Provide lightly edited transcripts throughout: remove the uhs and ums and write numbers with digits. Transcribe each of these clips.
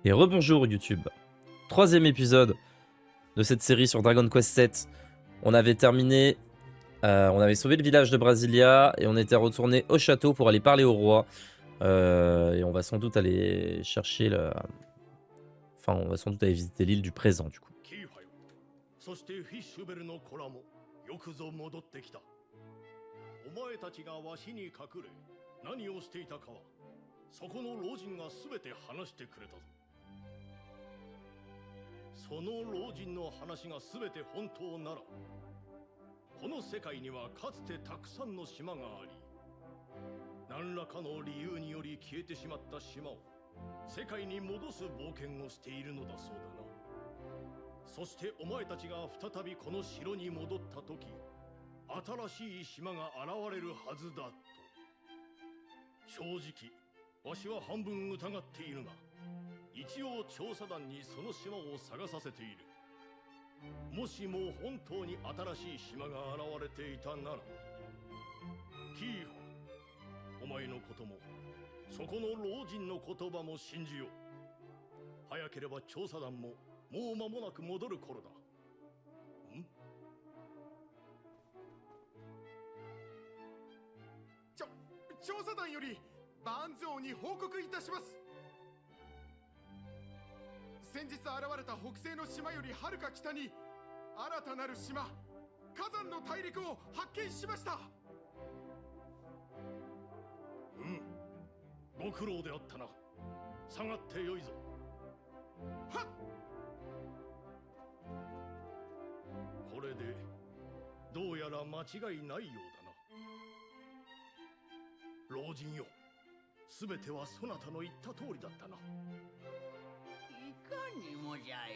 Et rebonjour YouTube. Troisième épisode de cette série sur Dragon Quest VII. On avait terminé, on avait sauvé le village de Brasilia et on était retourné au château pour aller parler au roi. Et on va sans doute aller chercher le... Enfin, on va sans doute aller visiter l'île du présent du coup. そしてフィッシュベルの子らもよくぞ戻ってきた。お前たちがわしに隠れ何をしていたかはそこの老人が全て話してくれたぞ。その老人の話が全て本当ならこの世界にはかつてたくさんの島があり何らかの理由により消えてしまった島を世界に戻す冒険をしているのだそうだな。そしてお前たちが再びこの城に戻った時新しい島が現れるはずだと。正直わしは半分疑っているが一応調査団にその島を探させている。もしも本当に新しい島が現れていたならキーファ、お前のこともそこの老人の言葉も信じよう。早ければ調査団ももう間もなく戻る頃だ。ん？調査団よりバーンズ王に報告いたします。先日現れた北西の島よりはるか北に新たなる島火山の大陸を発見しました。ご苦労であったな。下がってよいぞ。はっ。これでどうやら間違いないようだな。老人よ、すべてはそなたの言った通りだったな。いかにもじゃよ。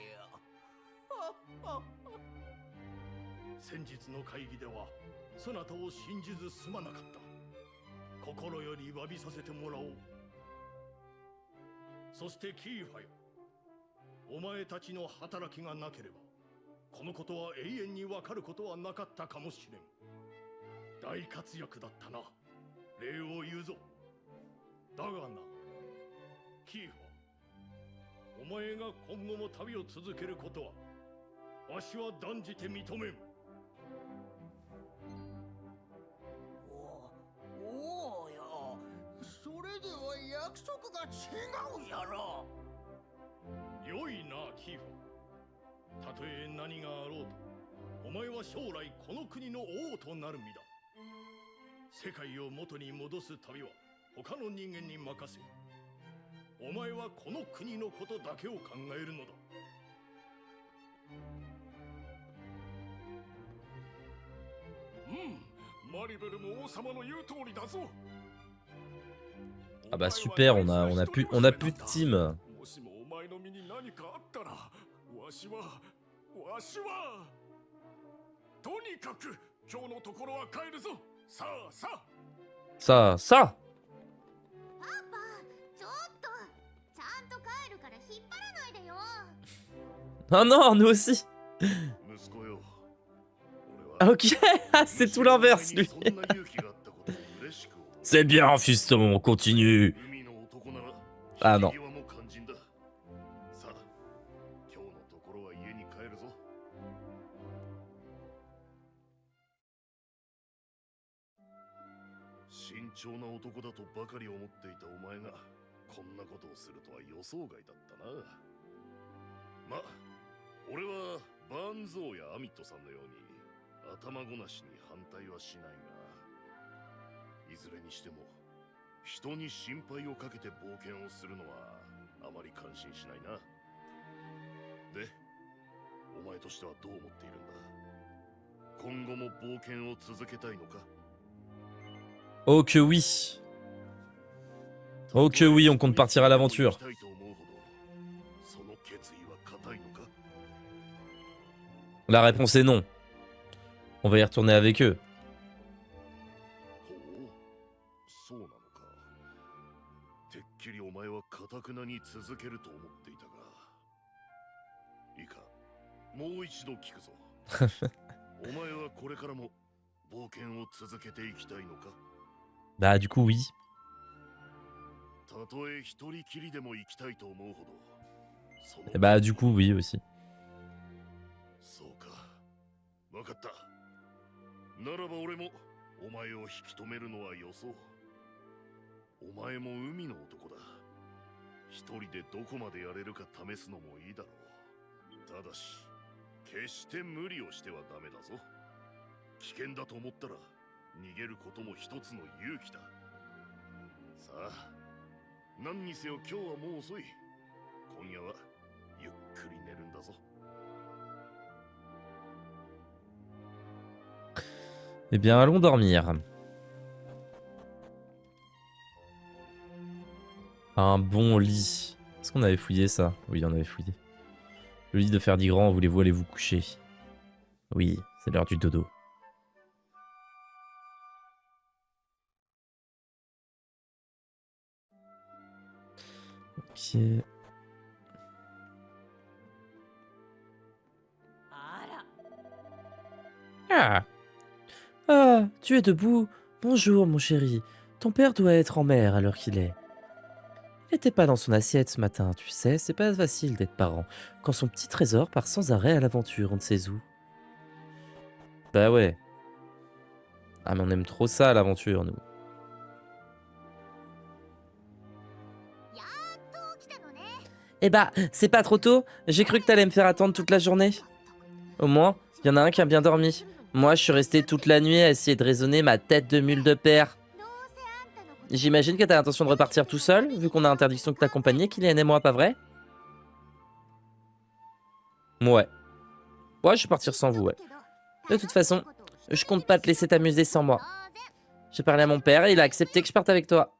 先日の会議ではそなたを信じずすまなかった。心より詫びさせてもらおう。そしてキーファよ、お前たちの働きがなければこのことは永遠にわかることはなかったかもしれん。大活躍だったな。礼を言うぞ。だがな、キーファ、お前が今後も旅を続けることはわしは断じて認めん。おおよ、それでは約束が違うじゃろ。良いな、キーファ。たとえ何があろうとお前は将来この国の王となる身だ。世界を元に戻す旅は他の人間に任せ、お前はこの国のことだけを考えるのだ。マリベルも王様の言う通りだぞ。 Ah bah super, on a plus de team. もしもお前の身に何かあったらわしはとにかく今日のところは帰るぞ。さあさあ。Ça パパ、ちょっとちゃんと帰るから引っ張らないでよ。 Ah non, nous aussi. 息子よ、 Ah, ok, c'est tout l'inverse lui. C'est bien, fiston, on continue. Ah non. 慎重な男だとばかり思っていたお前がこんなことをするとは予想外だったな。ま、俺はバーンゾーやアミットさんのように頭ごなしに反対はしないが、いずれにしても人に心配をかけて冒険をするのはあまり感心しないな。で、お前としてはどう思っているんだ。今後も冒険を続けたいのか。 Oh que oui. Oh que oui, on compte partir à l'aventure. La réponse est non. On va y retourner avec eux. Bah du coup oui. たとえ一人きりでも行きたいと思うほど Et bah du coup oui aussi. そうか。わかった。ならば俺もお前を引き止めるのはよそう。お前も海の男だ。一人でどこまでやれるか試すのもいいだろう。ただし、決して無理をしてはダメだぞ。危険だと思ったら逃げることも一つの勇気だ。さあ、何にせよ今日はもう遅い。今夜はゆっくり寝るんだぞ。Eh bien allons dormir. Un bon lit. Est-ce qu'on avait fouillé ça? Oui, on avait fouillé. Le lit de Ferdigrand, voulez-vous aller vous coucher? Oui, c'est l'heure du dodo. Ok. Ah. Ah, tu es debout. Bonjour, mon chéri. Ton père doit être en mer à l'heure qu'il est. Il n'était pas dans son assiette ce matin, tu sais, c'est pas facile d'être parent. Quand son petit trésor part sans arrêt à l'aventure, on ne sait où. Bah ouais. Ah mais on aime trop ça, l'aventure, nous. Eh bah, c'est pas trop tôt. J'ai cru que t'allais me faire attendre toute la journée. Au moins, il y en a un qui a bien dormi. Moi, je suis resté toute la nuit à essayer de raisonner ma tête de mule de père. J'imagine que t'as l'intention de repartir tout seul, vu qu'on a interdiction de t'accompagner, Kylian et moi, pas vrai? Ouais. Ouais, je vais partir sans vous, ouais. De toute façon, je compte pas te laisser t'amuser sans moi. J'ai parlé à mon père et il a accepté que je parte avec toi.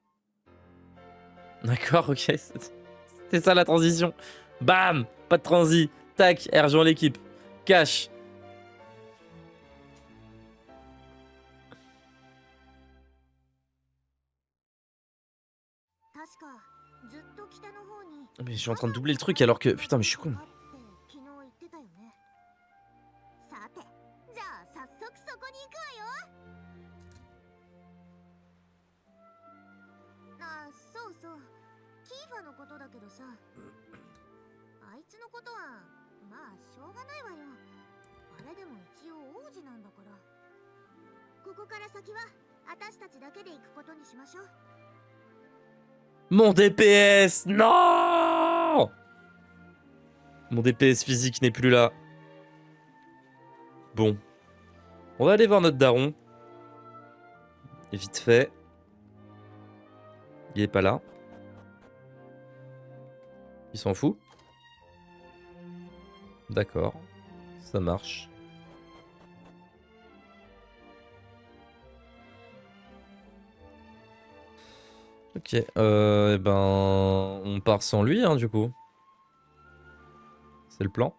D'accord, ok. C'était ça la transition. Bam! Pas de transi. Tac, elle rejoint l'équipe. Cash. Mais je suis en train de doubler le truc alors que... Putain, mais je suis con. Mon DPS, non! Mon DPS physique n'est plus là. Bon. On va aller voir notre daron. Et vite fait. Il est pas là. Il s'en fout. D'accord. Ça marche. Ok, eh ben, on part sans lui, hein, du coup. C'est le plan.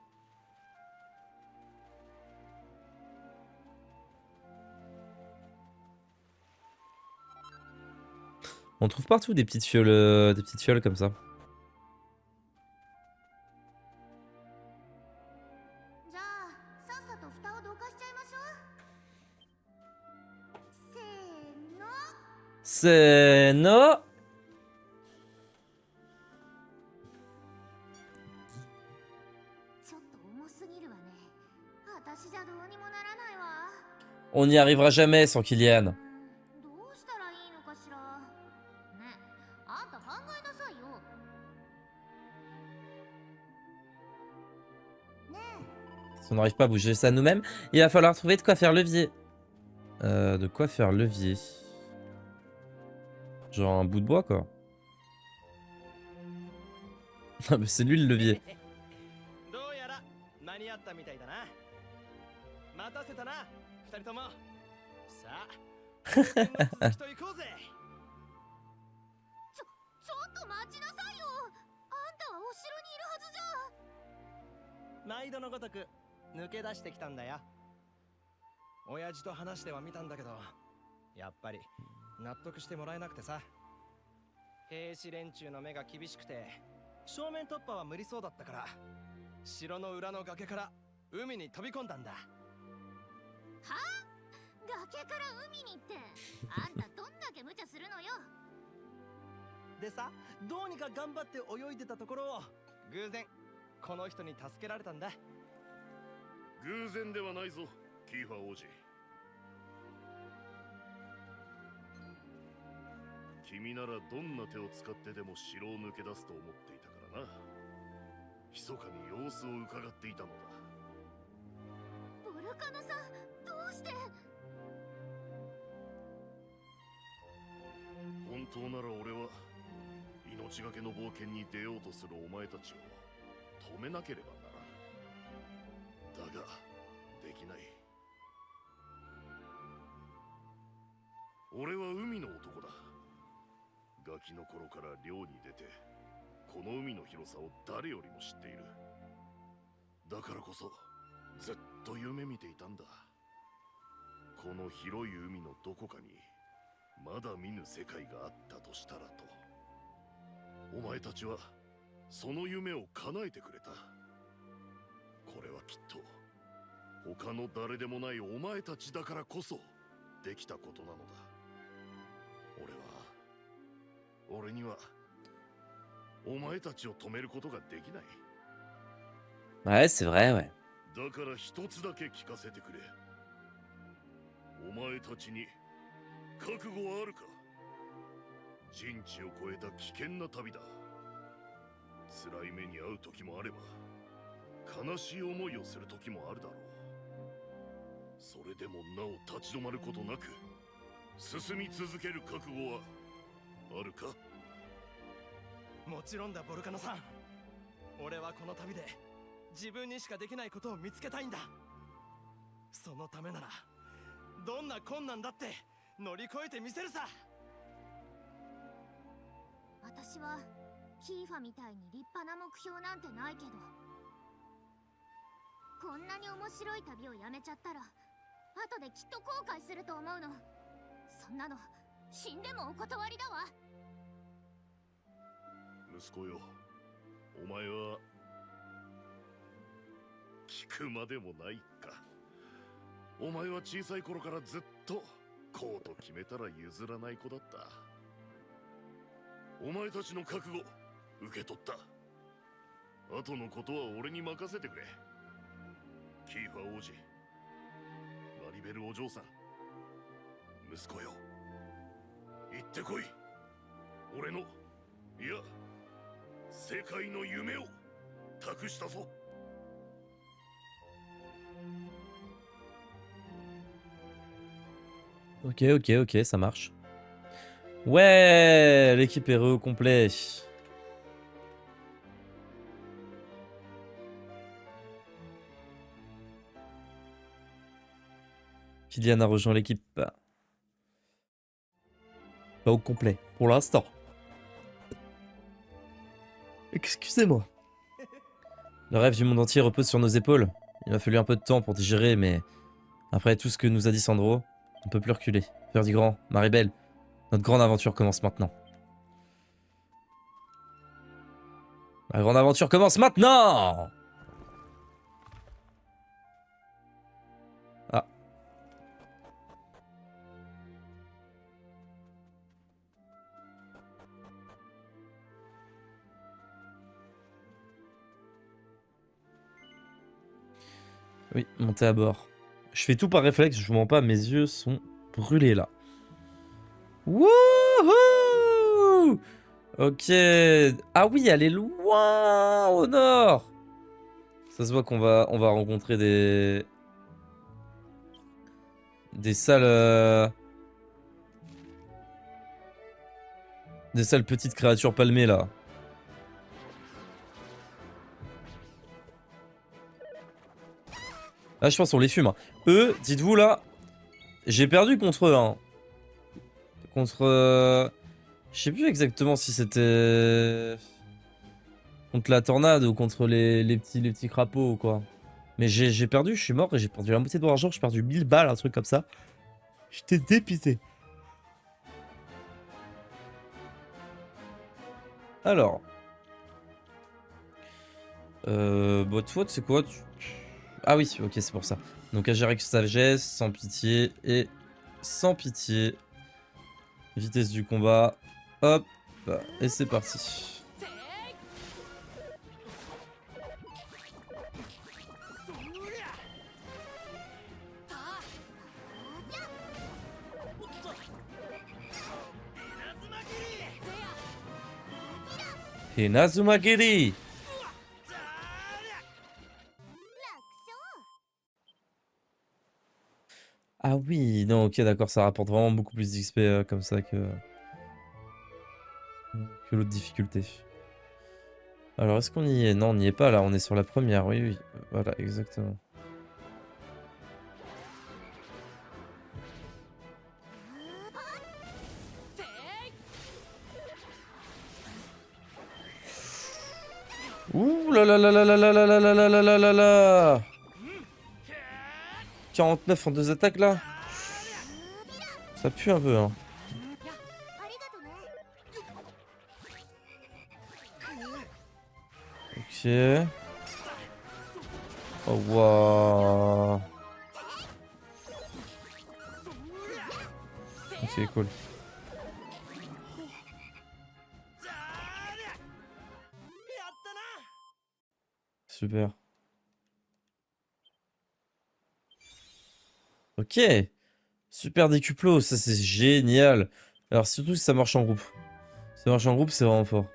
On trouve partout des petites fioles comme ça. C'est no. On n'y arrivera jamais sans Kylian. Si on n'arrive pas à bouger ça nous-mêmes, il va falloir trouver de quoi faire levier. De quoi faire levier? Genre un bout de bois, quoi. Ah, mais c'est lui le levier. この人に助けられたんだ。偶然ではないぞ、キーファ王子。君ならどんな手を使ってでも城を抜け出すと思っていたからな。密かに様子を伺っていたのだ。ボルカノさん、どうして？本当なら俺は命がけの冒険に出ようとするお前たちを止めなければならん。だができない。俺は海の男だ。ガキの頃から漁に出てこの海の広さを誰よりも知っている。だからこそずっと夢見ていたんだ。この広い海のどこかにまだ見ぬ世界があったとしたらと。お前たちはその夢を叶えてくれた。これはきっと他の誰でもないお前たちだからこそできたことなのだ。俺にはお前たちを止めることができない。 Ouais, c'est vrai, ouais. だから一つだけ聞かせてくれ。お前たちに覚悟はあるか。人知を超えた危険な旅だ。辛い目に遭う時もあれば悲しい思いをする時もあるだろう。それでもなお立ち止まることなく進み続ける覚悟はあるか。もちろんだ、ボルカノさん。俺はこの旅で自分にしかできないことを見つけたいんだ。そのためならどんな困難だって乗り越えてみせるさ。私はキーファみたいに立派な目標なんてないけど、こんなに面白い旅をやめちゃったら後できっと後悔すると思うの。そんなの死んでもお断りだわ。息子よ、お前は聞くまでもないか。お前は小さい頃からずっとこうと決めたら譲らない子だった。お前たちの覚悟受け取った。後のことは俺に任せてくれ。キーファ王子、マリベルお嬢さん、息子よ、行ってこい。俺の、いや世界の夢を託したぞ。Ok, ok, ok, ça marche. Ouais, l'équipe est au complet. Kylian a rejoint l'équipe. Pas au complet, pour l'instant. Excusez-moi. Le rêve du monde entier repose sur nos épaules. Il m'a fallu un peu de temps pour digérer, mais après tout ce que nous a dit Sandro, on peut plus reculer. Verdigrand, Maribel, notre grande aventure commence maintenant. La grande aventure commence maintenant! Ah. Oui, montez à bord. Je fais tout par réflexe, je vous mens pas, mes yeux sont brûlés là. Wouhou! Ok. Ah oui, elle est loin au nord. Ça se voit qu'on on va rencontrer des sales petites créatures palmées là. Là, je pense qu'on les fume. Hein. Eux, dites-vous là, j'ai perdu contre eux. Hein. Contre... je sais plus exactement si c'était... contre la tornade ou contre les petits crapauds ou quoi. Mais j'ai perdu, je suis mort et j'ai perdu la moitié de mon argent. J'ai perdu 1000 balles, un truc comme ça. J'étais dépité. Alors... bah toi, c'est quoi Ah oui, ok, c'est pour ça. Donc agir avec sagesse, sans pitié et sans pitié. Vitesse du combat. Hop. Et c'est parti. Inazuma Giri. 楽勝 Ah oui, non, ok, d'accord, ça rapporte vraiment beaucoup plus d'XP comme ça que l'autre difficulté. Alors, est-ce qu'on y est? Non, on n'y est pas là, on est sur la première, oui, oui, voilà, exactement. Ouh là là là là là là là là là là là là là là. 49 en 2 attaques là. Ça pue un peu, hein. ありがとね Ok. Oh waouh. Ok, cool. Super. Ok. Super décuplo, ça c'est génial. Alors surtout si ça marche en groupe. Si ça marche en groupe, c'est vraiment fort.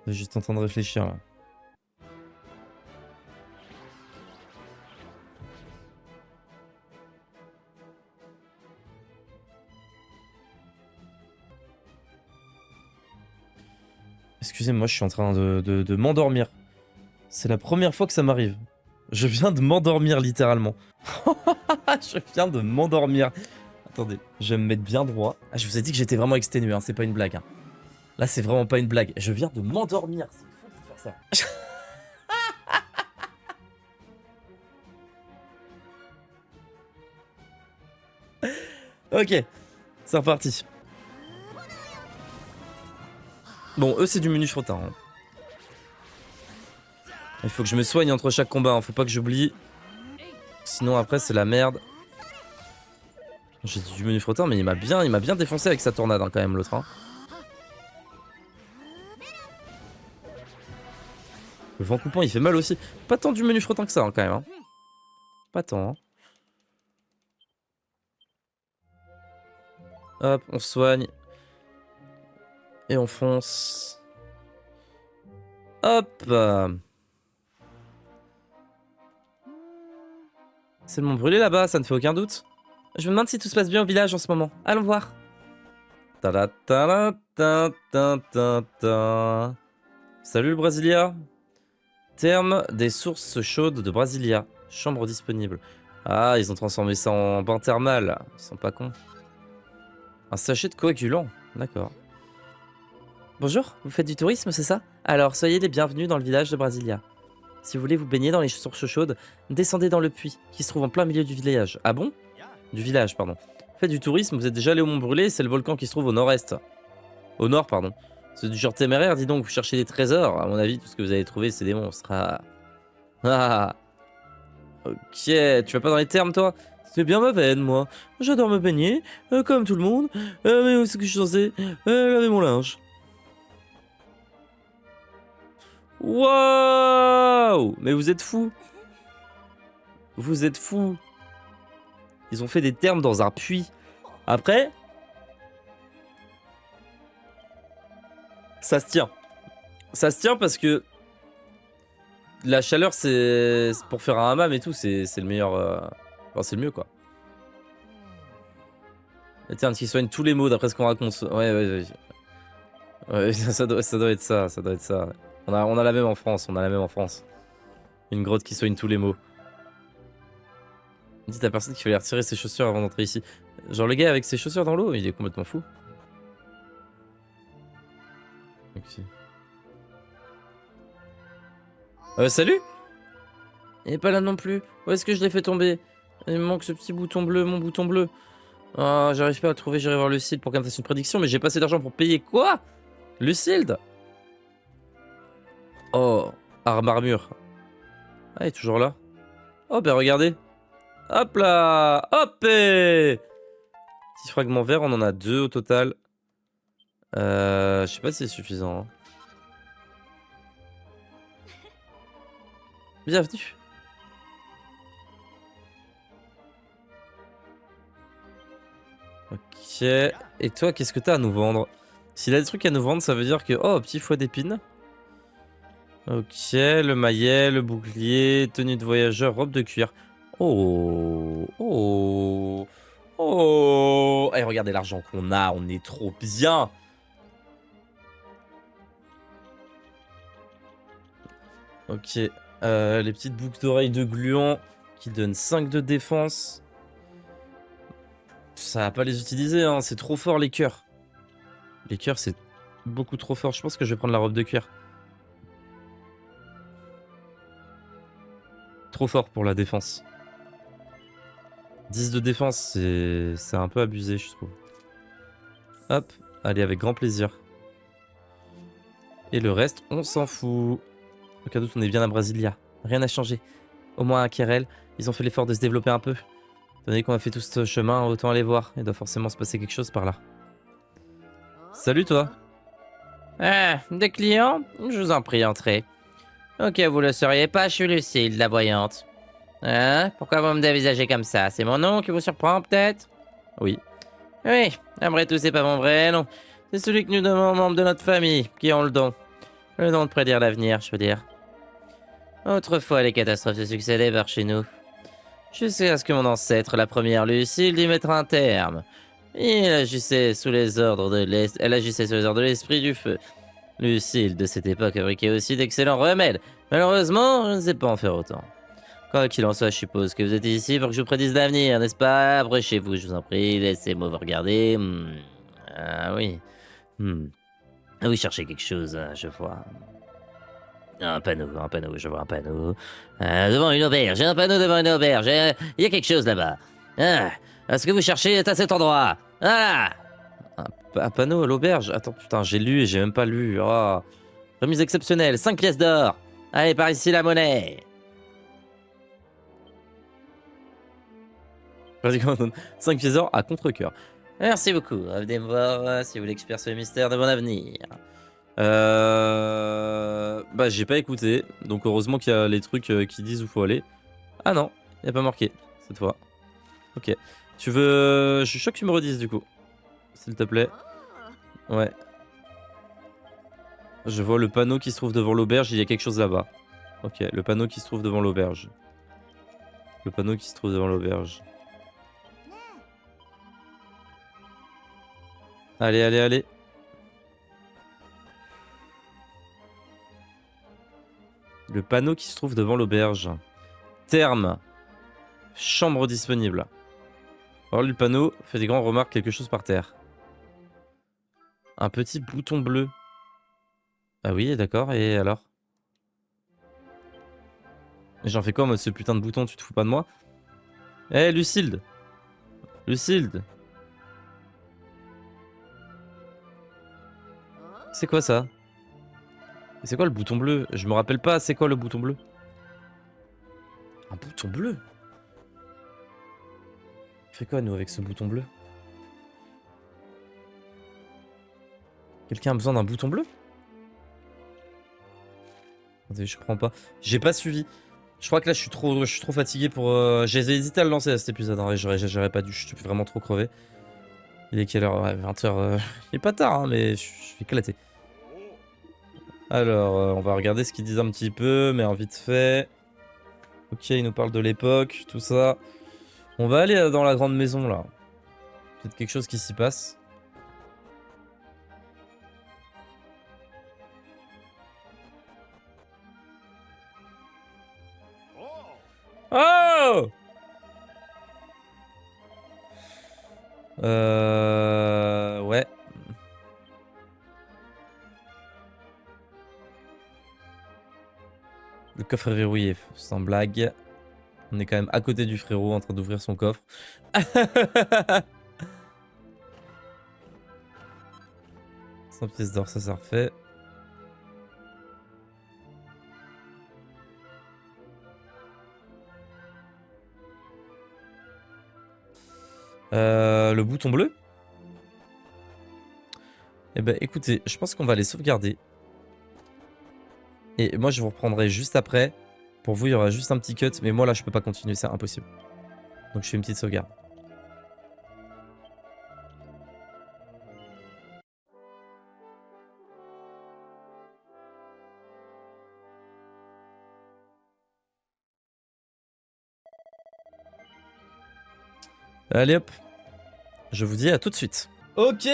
Je suis juste en train de réfléchir là. Excusez-moi, je suis en train de m'endormir. C'est la première fois que ça m'arrive. Je viens de m'endormir littéralement. Je viens de m'endormir. Attendez, je vais me mettre bien droit. Ah, je vous ai dit que j'étais vraiment exténué, hein, c'est pas une blague. Hein. Là, c'est vraiment pas une blague. Je viens de m'endormir. C'est fou de faire ça. Ok, c'est reparti. Bon, eux, c'est du menu frottin. Hein. Il faut que je me soigne entre chaque combat, hein. Faut pas que j'oublie. Sinon, après, c'est la merde. J'ai dit du menu frottin, mais il m'a bien défoncé avec sa tornade, hein, quand même, l'autre. Hein. Le vent coupant, il fait mal aussi. Pas tant du menu frottin que ça, hein, quand même. Hein. Pas tant. Hein. Hop, on soigne. Et on fonce. Hop. C'est le mont brûlé là-bas, ça ne fait aucun doute. Je me demande si tout se passe bien au village en ce moment. Allons voir. Salut le Brasilia. Terme des sources chaudes de Brasilia. Chambre disponible. Ah, ils ont transformé ça en bain thermal. Ils sont pas cons. Un sachet de coagulant. D'accord. Bonjour, vous faites du tourisme, c'est ça? Alors, soyez les bienvenus dans le village de Brasilia. Si vous voulez vous baigner dans les sources chaudes, descendez dans le puits, qui se trouve en plein milieu du village. Ah bon? Du village, pardon. Faites du tourisme, vous êtes déjà allé au Mont Brûlé, c'est le volcan qui se trouve au nord-est. Au nord, pardon. C'est du genre téméraire, dis donc, vous cherchez des trésors. À mon avis, tout ce que vous allez trouver, c'est des monstres. Ah. Ok, tu vas pas dans les termes, toi? C'est bien ma veine, moi. J'adore me baigner, comme tout le monde. Mais où est-ce que je suis censé laver mon linge? Waouh! Mais vous êtes fous! Vous êtes fous! Ils ont fait des termes dans un puits. Après, ça se tient. Ça se tient parce que la chaleur, c'est pour faire un hammam et tout, c'est le meilleur. Enfin, c'est le mieux, quoi. Les termes qui soignent tous les maux d'après ce qu'on raconte. Ouais. Ouais, ça doit être ça, ça doit être ça. On a la même en France, on a la même en France. Une grotte qui soigne tous les maux. Dites à personne qu'il fallait retirer ses chaussures avant d'entrer ici. Genre le gars avec ses chaussures dans l'eau, il est complètement fou. Ok. Salut! Il est pas là non plus. Où est-ce que je l'ai fait tomber? Il me manque ce petit bouton bleu, mon bouton bleu. Ah, j'arrive pas à le trouver, j'irai voir Lucille pour qu'elle me fasse une prédiction, mais j'ai pas assez d'argent pour payer quoi? Lucille? Oh, armure. Ah, il est toujours là. Oh, ben regardez. Hop là! Hop! Et... Petit fragment vert, on en a 2 au total. Je sais pas si c'est suffisant. Hein. Bienvenue. Ok. Et toi, qu'est-ce que t'as à nous vendre? S'il a des trucs à nous vendre, ça veut dire que... Oh, petit foie d'épines. Ok, le maillet, le bouclier, tenue de voyageur, robe de cuir. Oh, oh, oh. Et regardez l'argent qu'on a, on est trop bien. Ok, les petites boucles d'oreilles de gluant qui donnent 5 de défense. Ça va pas les utiliser, hein, c'est trop fort les cœurs. Les cœurs, c'est beaucoup trop fort. Je pense que je vais prendre la robe de cuir. Trop fort pour la défense. 10 de défense, c'est un peu abusé, je trouve. Hop, allez, avec grand plaisir. Et le reste, on s'en fout. Au cas où on est bien à Brasilia. Rien n'a changé. Au moins à Kerel, ils ont fait l'effort de se développer un peu. Étant donné qu'on a fait tout ce chemin, autant aller voir. Il doit forcément se passer quelque chose par là. Salut toi. Ah, des clients? Je vous en prie, entrez. Ok, vous le sauriez pas, je suis Lucille, la voyante. Hein? Pourquoi vous me dévisagez comme ça? C'est mon nom qui vous surprend, peut-être? Oui. Oui, après tout, c'est pas mon vrai nom. C'est celui que nous donnons aux membres de notre famille, qui ont le don. Le don de prédire l'avenir, je veux dire. Autrefois, les catastrophes se succédaient par chez nous. Jusqu'à ce que mon ancêtre, la première Lucille, y mette un terme. Elle agissait sous les ordres de l'esprit du feu. Lucille, de cette époque, fabriquait aussi d'excellents remèdes. Malheureusement, je ne sais pas en faire autant. Quoi qu'il en soit, je suppose que vous êtes ici pour que je vous prédise l'avenir, n'est-ce pas? Approchez-vous, je vous en prie, laissez-moi vous regarder. Ah oui. Ah oui, cherchez quelque chose, je vois. Un panneau, je vois un panneau. Devant une auberge, un panneau devant une auberge. Il y a quelque chose là-bas. Ce que vous cherchez est à cet endroit. Voilà. Un panneau à l'auberge. Attends, putain, j'ai lu et j'ai même pas lu. Oh. Remise exceptionnelle, 5 pièces d'or. Allez, par ici la monnaie. Vas-y, on donne 5 pièces d'or à contre-cœur. Merci beaucoup. Venez me voir si vous voulez que je perce le mystère de mon avenir. Bah, j'ai pas écouté. Donc, heureusement qu'il y a les trucs qui disent où faut aller. Ah non, il n'y a pas marqué cette fois. Ok. Tu veux. Je suis chaud que tu me redises du coup. S'il te plaît. Ouais. Je vois le panneau qui se trouve devant l'auberge. Il y a quelque chose là-bas. Ok, le panneau qui se trouve devant l'auberge. Le panneau qui se trouve devant l'auberge. Allez, allez, allez. Le panneau qui se trouve devant l'auberge. Terme. Chambre disponible. Alors le panneau fait des grandes remarques, quelque chose par terre. Un petit bouton bleu. Ah oui, d'accord, et alors? J'en fais quoi moi de ce putain de bouton, tu te fous pas de moi? Eh Lucilde! Lucilde! C'est quoi ça? C'est quoi le bouton bleu? Je me rappelle pas, c'est quoi le bouton bleu? Un bouton bleu? On fait quoi nous avec ce bouton bleu? Quelqu'un a besoin d'un bouton bleu? Attendez, je comprends pas. J'ai pas suivi. Je crois que là je suis trop fatigué pour... J'ai hésité à le lancer à cet épisode, hein. J'aurais pas dû, je suis vraiment trop crevé. Il est quelle heure? Ouais, 20h. Il est pas tard, hein, mais je suis éclaté. Alors, on va regarder ce qu'ils disent un petit peu, mais en vite fait. Ok, ils nous parlent de l'époque, tout ça. On va aller dans la grande maison, là. Peut-être quelque chose qui s'y passe. Oh! Ouais. Le coffre est verrouillé, sans blague. On est quand même à côté du frérot en train d'ouvrir son coffre. 100 pièces d'or, ça refait. Le bouton bleu. Eh ben écoutez, je pense qu'on va les sauvegarder. Et moi je vous reprendrai juste après. Pour vous il y aura juste un petit cut. Mais moi là je peux pas continuer, c'est impossible. Donc je fais une petite sauvegarde. Allez hop. Je vous dis à tout de suite. Ok.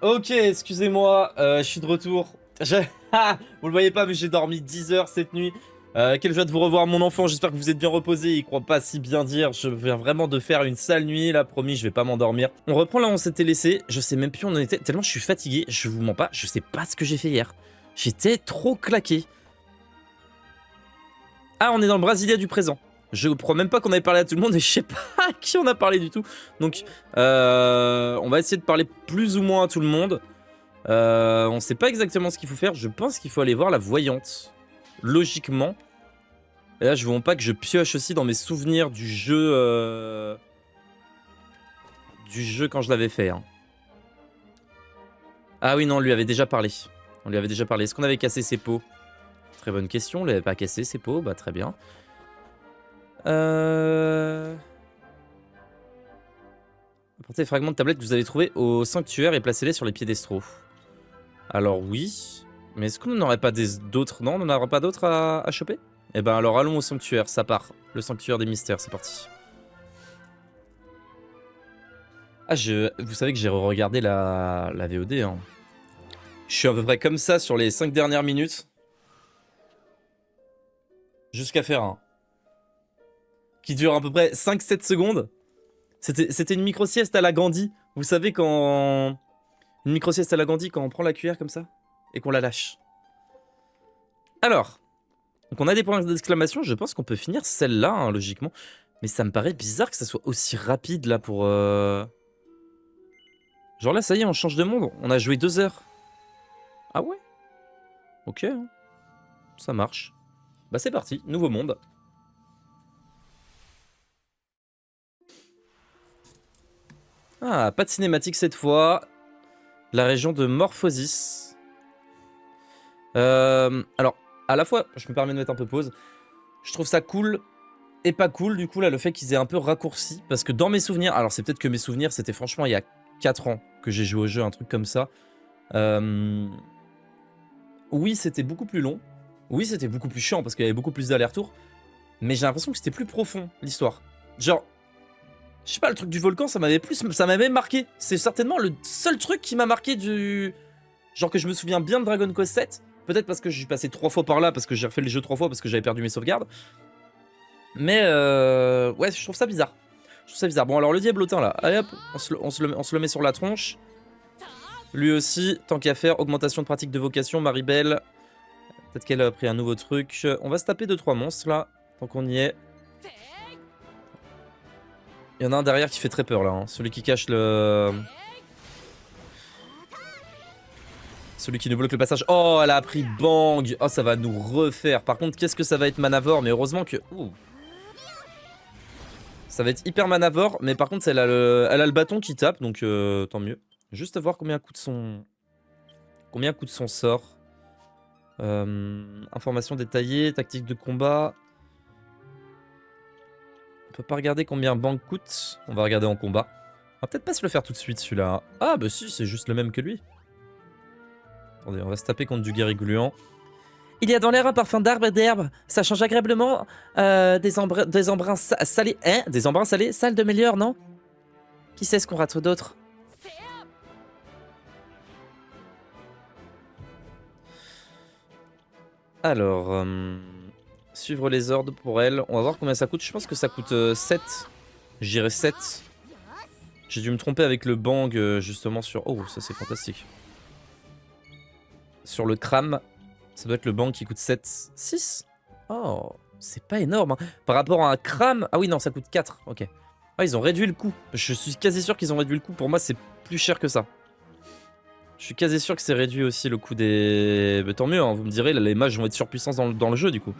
Ok, excusez-moi, je suis de retour. Vous le voyez pas, mais j'ai dormi 10 heures cette nuit. Quelle joie de vous revoir, mon enfant. J'espère que vous êtes bien reposé. Il croit pas si bien dire. Je viens vraiment de faire une sale nuit. Là, promis, je vais pas m'endormir. On reprend là où on s'était laissé. Je sais même plus où on en était. Tellement je suis fatigué. Je vous mens pas. Je sais pas ce que j'ai fait hier. J'étais trop claqué. Ah, on est dans le Brasilia du présent. Je crois même pas qu'on avait parlé à tout le monde et je sais pas à qui on a parlé du tout. Donc, on va essayer de parler plus ou moins à tout le monde. On sait pas exactement ce qu'il faut faire. Je pense qu'il faut aller voir la voyante. Logiquement. Et là, je veux pas que je pioche aussi dans mes souvenirs du jeu. Du jeu quand je l'avais fait. Hein. Ah oui, non, on lui avait déjà parlé. On lui avait déjà parlé. Est-ce qu'on avait cassé ses pots? Très bonne question. On l'avait pas cassé ses pots. Bah, très bien. Apportez les fragments de tablette que vous avez trouvés au sanctuaire et placez-les sur les piédestaux. Alors oui, mais est-ce qu'on n'en aurait pas d'autres? Non, on n'en aura pas d'autres à choper? Eh ben alors allons au sanctuaire, ça part. Le sanctuaire des mystères, c'est parti. Ah, vous savez que j'ai re-regardé la VOD. Hein. Je suis à peu près comme ça sur les 5 dernières minutes. Jusqu'à faire un. Qui dure à peu près 5-7 secondes. C'était une micro-sieste à la Gandhi. Vous savez quand... Une micro-sieste à la Gandhi quand on prend la cuillère comme ça et qu'on la lâche. Alors. Donc on a des points d'exclamation. Je pense qu'on peut finir celle-là, hein, logiquement. Mais ça me paraît bizarre que ça soit aussi rapide là pour... Genre là, ça y est, on change de monde. On a joué 2 heures. Ah ouais? Ok. Ça marche. Bah c'est parti. Nouveau monde. Ah, pas de cinématique cette fois. La région de Morphosis. Alors, à la fois, je me permets de mettre un peu pause. Je trouve ça cool et pas cool, du coup, là, le fait qu'ils aient un peu raccourci. Parce que dans mes souvenirs, alors c'est peut-être que mes souvenirs, c'était franchement il y a 4 ans que j'ai joué au jeu, un truc comme ça. Oui, c'était beaucoup plus long. Oui, c'était beaucoup plus chiant parce qu'il y avait beaucoup plus d'allers-retours. Mais j'ai l'impression que c'était plus profond, l'histoire. Genre... Je sais pas, le truc du volcan, ça m'avait marqué. C'est certainement le seul truc qui m'a marqué du... Genre que je me souviens bien de Dragon Quest 7. Peut-être parce que j'ai passé 3 fois par là, parce que j'ai refait le jeu 3 fois, parce que j'avais perdu mes sauvegardes. Mais ouais, je trouve ça bizarre. Je trouve ça bizarre. Bon, alors le diablotin là, allez hop, on se le met sur la tronche. Lui aussi, tant qu'à faire, augmentation de pratique de vocation, Maribel. Peut-être qu'elle a pris un nouveau truc. On va se taper 2-3 monstres là, tant qu'on y est. Il y en a un derrière qui fait très peur là, hein. Celui qui cache le... Celui qui nous bloque le passage. Oh, elle a pris bang. Oh, ça va nous refaire. Par contre, qu'est-ce que ça va être manavore? Mais heureusement que... Ouh. Ça va être hyper manavore. Mais par contre, elle a le bâton qui tape. Donc, tant mieux. Juste voir combien coûte son... Combien coûte son sort. Informations détaillées. Tactique de combat. On peut pas regarder combien Bang coûte. On va regarder en combat. On va peut-être pas se le faire tout de suite celui-là. Ah bah si, c'est juste le même que lui. Attendez, on va se taper contre du guerrier gluant. Il y a dans l'air un parfum d'arbre et d'herbe. Ça change agréablement des embruns salés. Hein? Des embruns salés? Ça le meilleur, non? Qui sait ce qu'on rate d'autre? Alors... Suivre les ordres pour elle. On va voir combien ça coûte. Je pense que ça coûte 7. J'irai 7. J'ai dû me tromper avec le bang justement sur... Oh, ça c'est fantastique. Sur le cram. Ça doit être le bang qui coûte 7. 6. Oh, c'est pas énorme. Hein. Par rapport à un cram... Ah oui, non, ça coûte 4. Ok. Ah, ils ont réduit le coût. Je suis quasi sûr qu'ils ont réduit le coût. Pour moi, c'est plus cher que ça. Je suis quasi sûr que c'est réduit aussi le coût des... Mais tant mieux, hein, vous me direz, là, les mages vont être surpuissants dans le jeu du coup.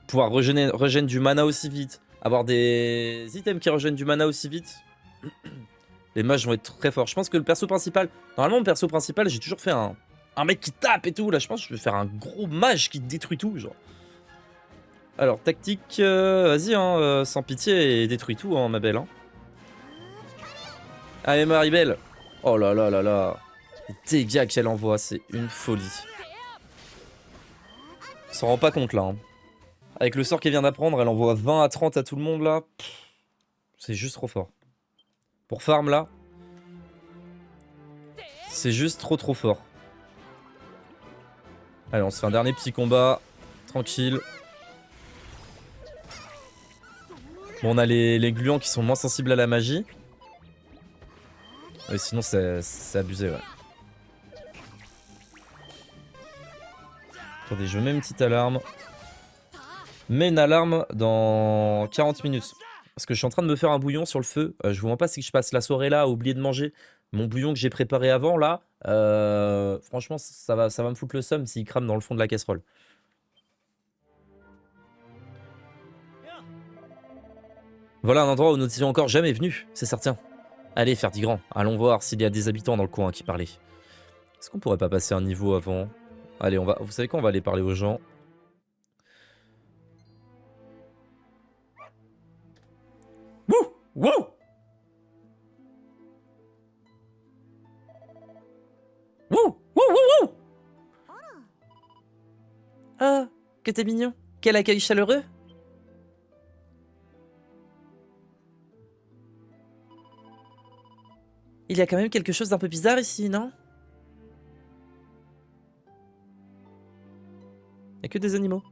Pouvoir régénérer du mana aussi vite. Avoir des items qui régènent du mana aussi vite. Les mages vont être très forts. Je pense que le perso principal... Normalement, le perso principal, j'ai toujours fait un mec qui tape et tout. Là, je pense que je vais faire un gros mage qui détruit tout, genre. Alors, tactique... Vas-y, hein, sans pitié et détruis tout, hein, ma belle. Hein. Allez, Maribel. Oh là là là là. Les dégâts qu'elle envoie, c'est une folie. On s'en rend pas compte, là. Hein. Avec le sort qu'elle vient d'apprendre, elle envoie 20 à 30 à tout le monde, là. Pff. C'est juste trop fort. Pour farm là, c'est juste trop fort. Allez, on se fait un dernier petit combat. Tranquille. Bon, on a les gluants qui sont moins sensibles à la magie. Ouais, sinon, c'est abusé, ouais. Attendez, je mets une petite alarme. Mets une alarme dans 40 minutes. Parce que je suis en train de me faire un bouillon sur le feu. Je vous mens pas si je passe la soirée là à oublier de manger mon bouillon que j'ai préparé avant là. Franchement, ça va me foutre le seum s'il crame dans le fond de la casserole. Voilà un endroit où nous n'étions encore jamais venus, c'est certain. Allez, Ferdigrand, allons voir s'il y a des habitants dans le coin qui parlaient. Est-ce qu'on pourrait pas passer un niveau avant? Allez, on va. Vous savez quoi, on va aller parler aux gens. Wouh! Wouh! Wouh! Wouh! Wouh! Wouh! Ah, que t'es mignon. Quel accueil chaleureux. Il y a quand même quelque chose d'un peu bizarre ici, non? Il n'y a que des animaux.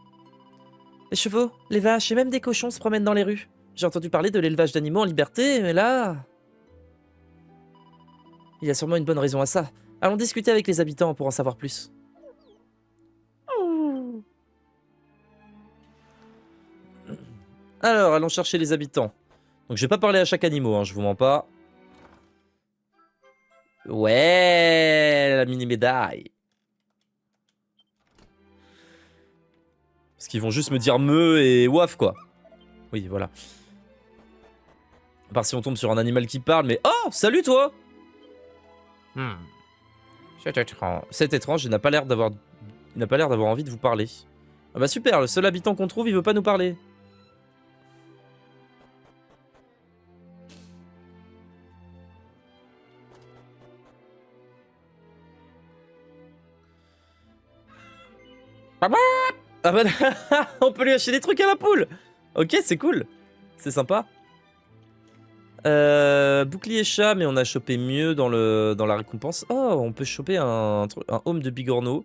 Les chevaux, les vaches et même des cochons se promènent dans les rues. J'ai entendu parler de l'élevage d'animaux en liberté, mais là... Il y a sûrement une bonne raison à ça. Allons discuter avec les habitants pour en savoir plus. Alors, allons chercher les habitants. Donc, je vais pas parler à chaque animal, hein, je vous mens pas. Ouais, la mini-médaille. Parce qu'ils vont juste me dire meu et waf, quoi. Oui, voilà. À part si on tombe sur un animal qui parle, mais... Oh, salut, toi. C'est étrange, il n'a pas l'air d'avoir envie de vous parler. Ah bah super, le seul habitant qu'on trouve, il veut pas nous parler. Ah bah on peut lui acheter des trucs à la poule. Ok, c'est cool. C'est sympa. Bouclier chat, mais on a chopé mieux dans la récompense. Oh, on peut choper un home de bigorneau.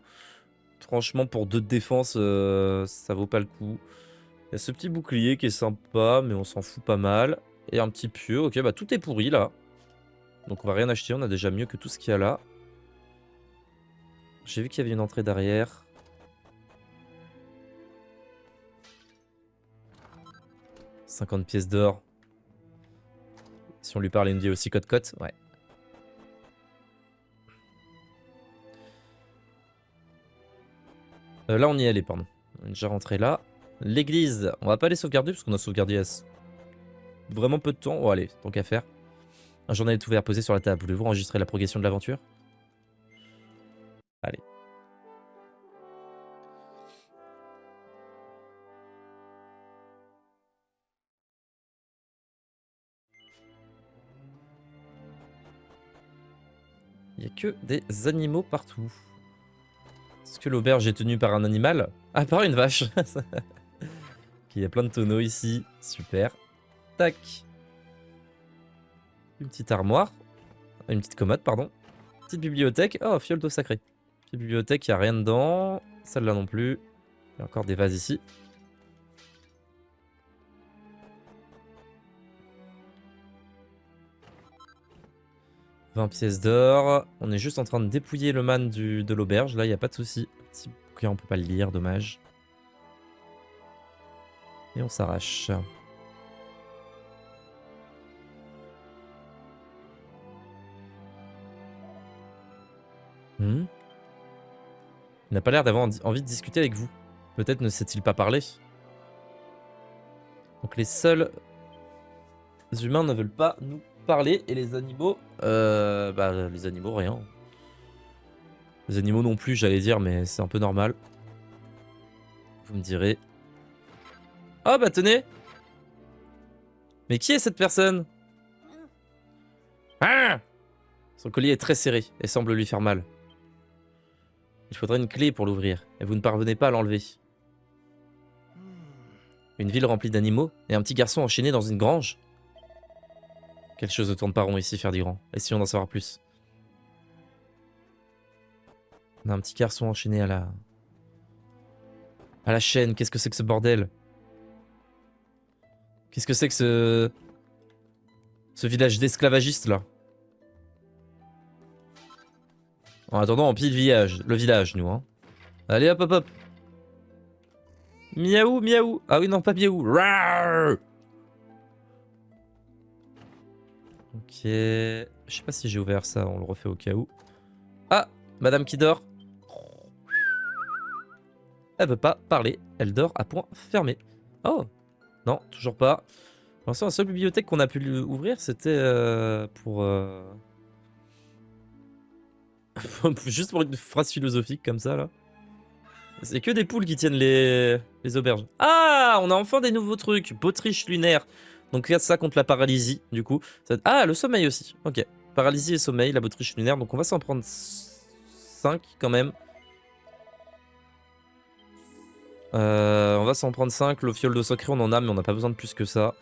Franchement, pour 2 de défense, ça vaut pas le coup. Il y a ce petit bouclier qui est sympa, mais on s'en fout pas mal. Et un petit pieu. Ok, bah tout est pourri là. Donc on va rien acheter, on a déjà mieux que tout ce qu'il y a là. J'ai vu qu'il y avait une entrée derrière. « 50 pièces d'or. » Si on lui parle, il me dit aussi cote-cote. Ouais. Là, on y est allé, pardon. On est déjà rentré là. L'église, on va pas les sauvegarder parce qu'on a sauvegardé vraiment peu de temps. Oh, allez, tant qu'à faire. Un journal est ouvert posé sur la table. Voulez-vous enregistrer la progression de l'aventure? Allez. Il n'y a que des animaux partout. Est-ce que l'auberge est tenue par un animal? Ah, par une vache. Il y a plein de tonneaux ici. Super. Tac. Une petite armoire. Une petite commode, pardon. Petite bibliothèque. Oh, fiole d'eau sacrée. Petite bibliothèque, il n'y a rien dedans. Celle-là non plus. Il y a encore des vases ici. « 20 pièces d'or. » On est juste en train de dépouiller le man de l'auberge. Là, il n'y a pas de souci. Petit bouquin, on peut pas le lire, dommage. Et on s'arrache. Il n'a pas l'air d'avoir envie de discuter avec vous. Peut-être ne sait-il pas parler. Donc les seuls humains ne veulent pas nous parler. Et les animaux... bah les animaux, rien. Les animaux non plus, j'allais dire, mais c'est un peu normal. Vous me direz. Ah bah tenez. Mais qui est cette personne? Ah! Son collier est très serré et semble lui faire mal. Il faudrait une clé pour l'ouvrir, et vous ne parvenez pas à l'enlever. Une ville remplie d'animaux, et un petit garçon enchaîné dans une grange. Quelque chose ne tourne pas rond ici, Ferdigrand. Essayons d'en savoir plus. On a un petit garçon enchaîné à la chaîne. Qu'est-ce que c'est que ce bordel? Qu'est-ce que c'est que ce village d'esclavagistes là? En attendant, on pille le village, nous. Hein. Allez, hop, hop, hop. Miaou, miaou. Ah oui, non, pas miaou. Rawr. Ok. Je sais pas si j'ai ouvert ça, on le refait au cas où. Ah, madame qui dort. Elle veut pas parler, elle dort à point fermé. Oh, non, toujours pas. Pour l'instant, la seule bibliothèque qu'on a pu ouvrir, c'était pour... Juste pour une phrase philosophique comme ça, là. C'est que des poules qui tiennent les auberges. Ah, on a enfin des nouveaux trucs. Bautriche lunaire. Donc ça contre la paralysie, du coup. Ah, le sommeil aussi. Ok. Paralysie et sommeil, la bautriche lunaire. Donc on va s'en prendre 5 quand même. On va s'en prendre 5. Le fiole de secret, on en a, mais on n'a pas besoin de plus que ça.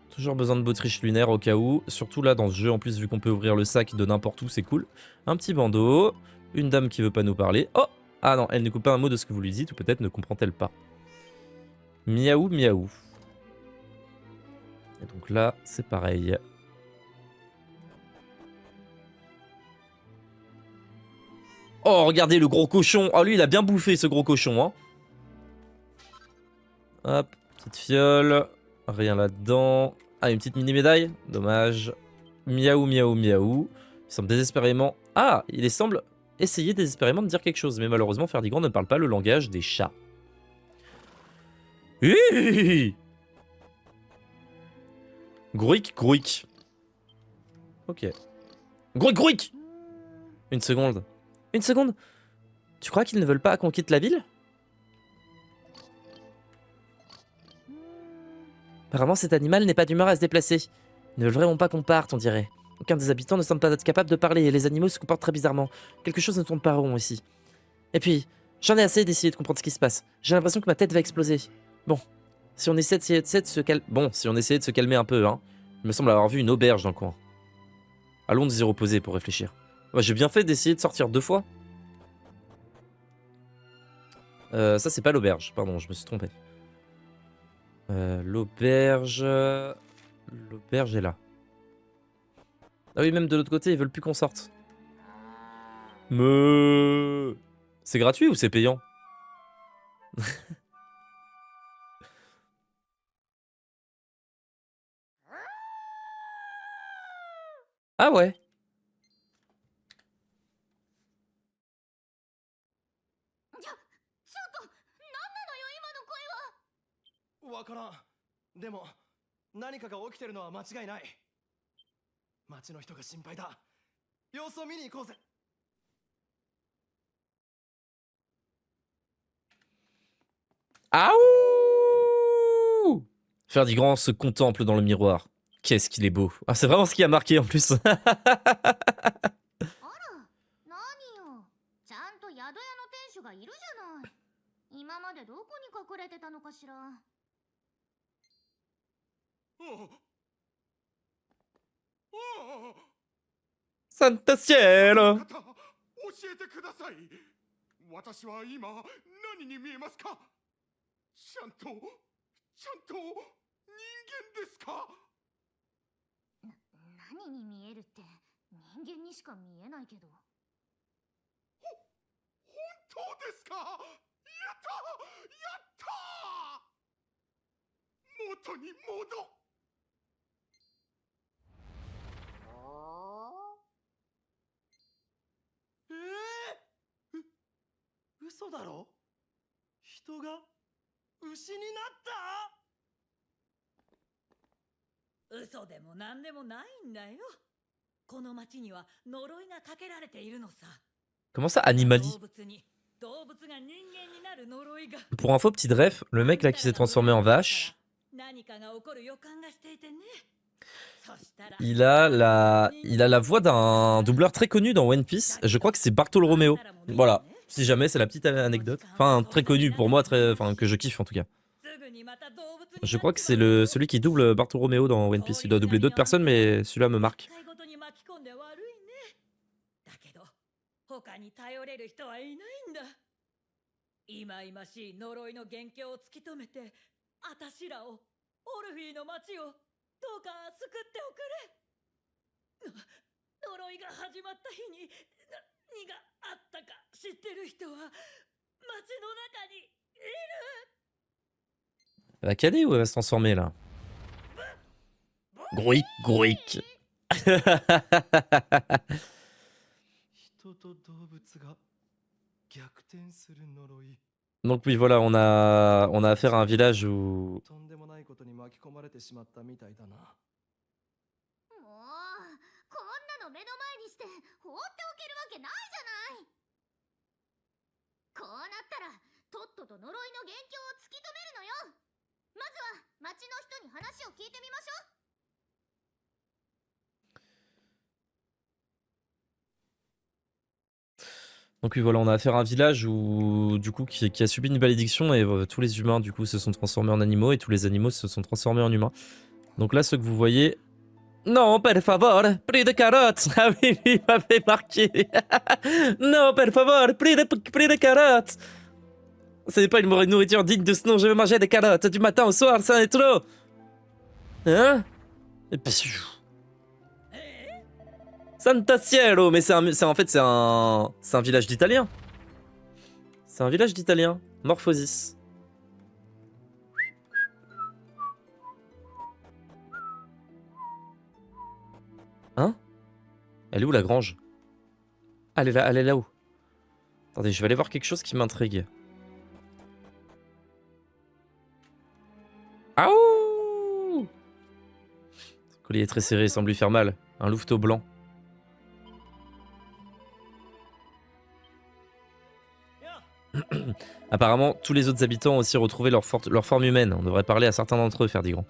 Toujours besoin de bautriche lunaire au cas où. Surtout là dans ce jeu, en plus, vu qu'on peut ouvrir le sac de n'importe où, c'est cool. Un petit bandeau. Une dame qui veut pas nous parler. Oh! Ah non, elle ne coupe pas un mot de ce que vous lui dites, ou peut-être ne comprend-elle pas. Miaou, miaou. Et donc là, c'est pareil. Oh, regardez le gros cochon. Oh, lui, il a bien bouffé, ce gros cochon. Hein. Hop, petite fiole. Rien là-dedans. Ah, une petite mini-médaille. Dommage. Miaou, miaou, miaou. Il semble désespérément... Ah, il semble essayer désespérément de dire quelque chose. Mais malheureusement, Ferdigrand ne parle pas le langage des chats. Hihihi. Gruik, gruik. Ok. Gruik, gruik. Une seconde. Une seconde. Tu crois qu'ils ne veulent pas qu'on quitte la ville? Apparemment, cet animal n'est pas d'humeur à se déplacer. Ils ne veulent vraiment pas qu'on parte, on dirait. Aucun des habitants ne semble pas être capable de parler et les animaux se comportent très bizarrement. Quelque chose ne tourne pas rond ici. Et puis, j'en ai assez d'essayer de comprendre ce qui se passe. J'ai l'impression que ma tête va exploser. Bon, si on essayait de se calmer... Bon, si on essayait de se calmer un peu, hein. Il me semble avoir vu une auberge dans le coin. Allons nous y reposer pour réfléchir. Ouais, j'ai bien fait d'essayer de sortir 2 fois. Ça, c'est pas l'auberge. Pardon, je me suis trompé. L'auberge... L'auberge est là. Ah oui, même de l'autre côté, ils veulent plus qu'on sorte. Mais... C'est gratuit ou c'est payant? Ah ouais. わからん。でも何かが起きてるのは間違いない。町の人が心配だ。様子を見に行こうぜ。Aouh! Ferdigrand se contemple dans le miroir. Qu'est-ce qu'il est beau. Ah, c'est vraiment ce qui a marqué en plus. 今までどこに隠れてたのかしら。Santa cielo! 方、教えてください。私は今何に見えますか？ちゃんと人間ですか？何に見えるって人間にしか見えないけど。本当ですか？やったやった元に戻。嘘だろ？人が牛になった？嘘でも何でもないんだよ。この町には呪いがかけられているのさ。 Comment ça, Animali? Pour info, petite ref, le mec là qui s'est transformé en vache, il a la voix d'un doubleur très connu dans One Piece. Je crois que c'est Bartolo Romeo. Voilà, si jamais, c'est la petite anecdote. Enfin, très connu pour moi, enfin que je kiffe en tout cas. Je crois que c'est celui qui double Bartolomeo dans One Piece. Il doit doubler d'autres personnes, mais celui-là me marque. 他に頼れる人はいないんだ。忌々しい呪いの元凶を突き止めて、あたしらを、オルフィの町を、どうか救っておくれ。呪いが始まった日に、何があったか知ってる人は、町の中にいる。 Elle va caler ou elle va se transformer là? Groic, groic. 人と動物が逆転する呪い。 Donc oui, voilà, on a affaire à un village où... とんでもないことに巻き込まれてしまったみたいだな。もうこんなの目の前にして放っておけるわけないじゃない。こうなったらとっとと呪いの元凶を突き止めるのよ。まずは町の人に話を聞いてみましょう。 Donc oui, voilà, on a affaire à un village où, du coup, qui a subi une malédiction et tous les humains, du coup, se sont transformés en animaux et tous les animaux se sont transformés en humains. Donc là, ce que vous voyez... Non, per favor, prix de carottes. Ah oui, il m'avait marqué. Non, per favor, prix de carottes. Ce n'est pas une nourriture digne de ce nom, je veux manger des carottes du matin au soir, ça en est trop. Hein? Et puis... Santa Cielo, mais en fait c'est un village d'Italiens. C'est un village d'Italiens, Morphosis. Hein? Elle est où la grange? Ah, elle est là-haut. Attendez, je vais aller voir quelque chose qui m'intrigue. Aouh! Ce collier est très serré, il semble lui faire mal. Un louveteau blanc. Apparemment, tous les autres habitants ont aussi retrouvé leur forme humaine. On devrait parler à certains d'entre eux, Ferdigrand.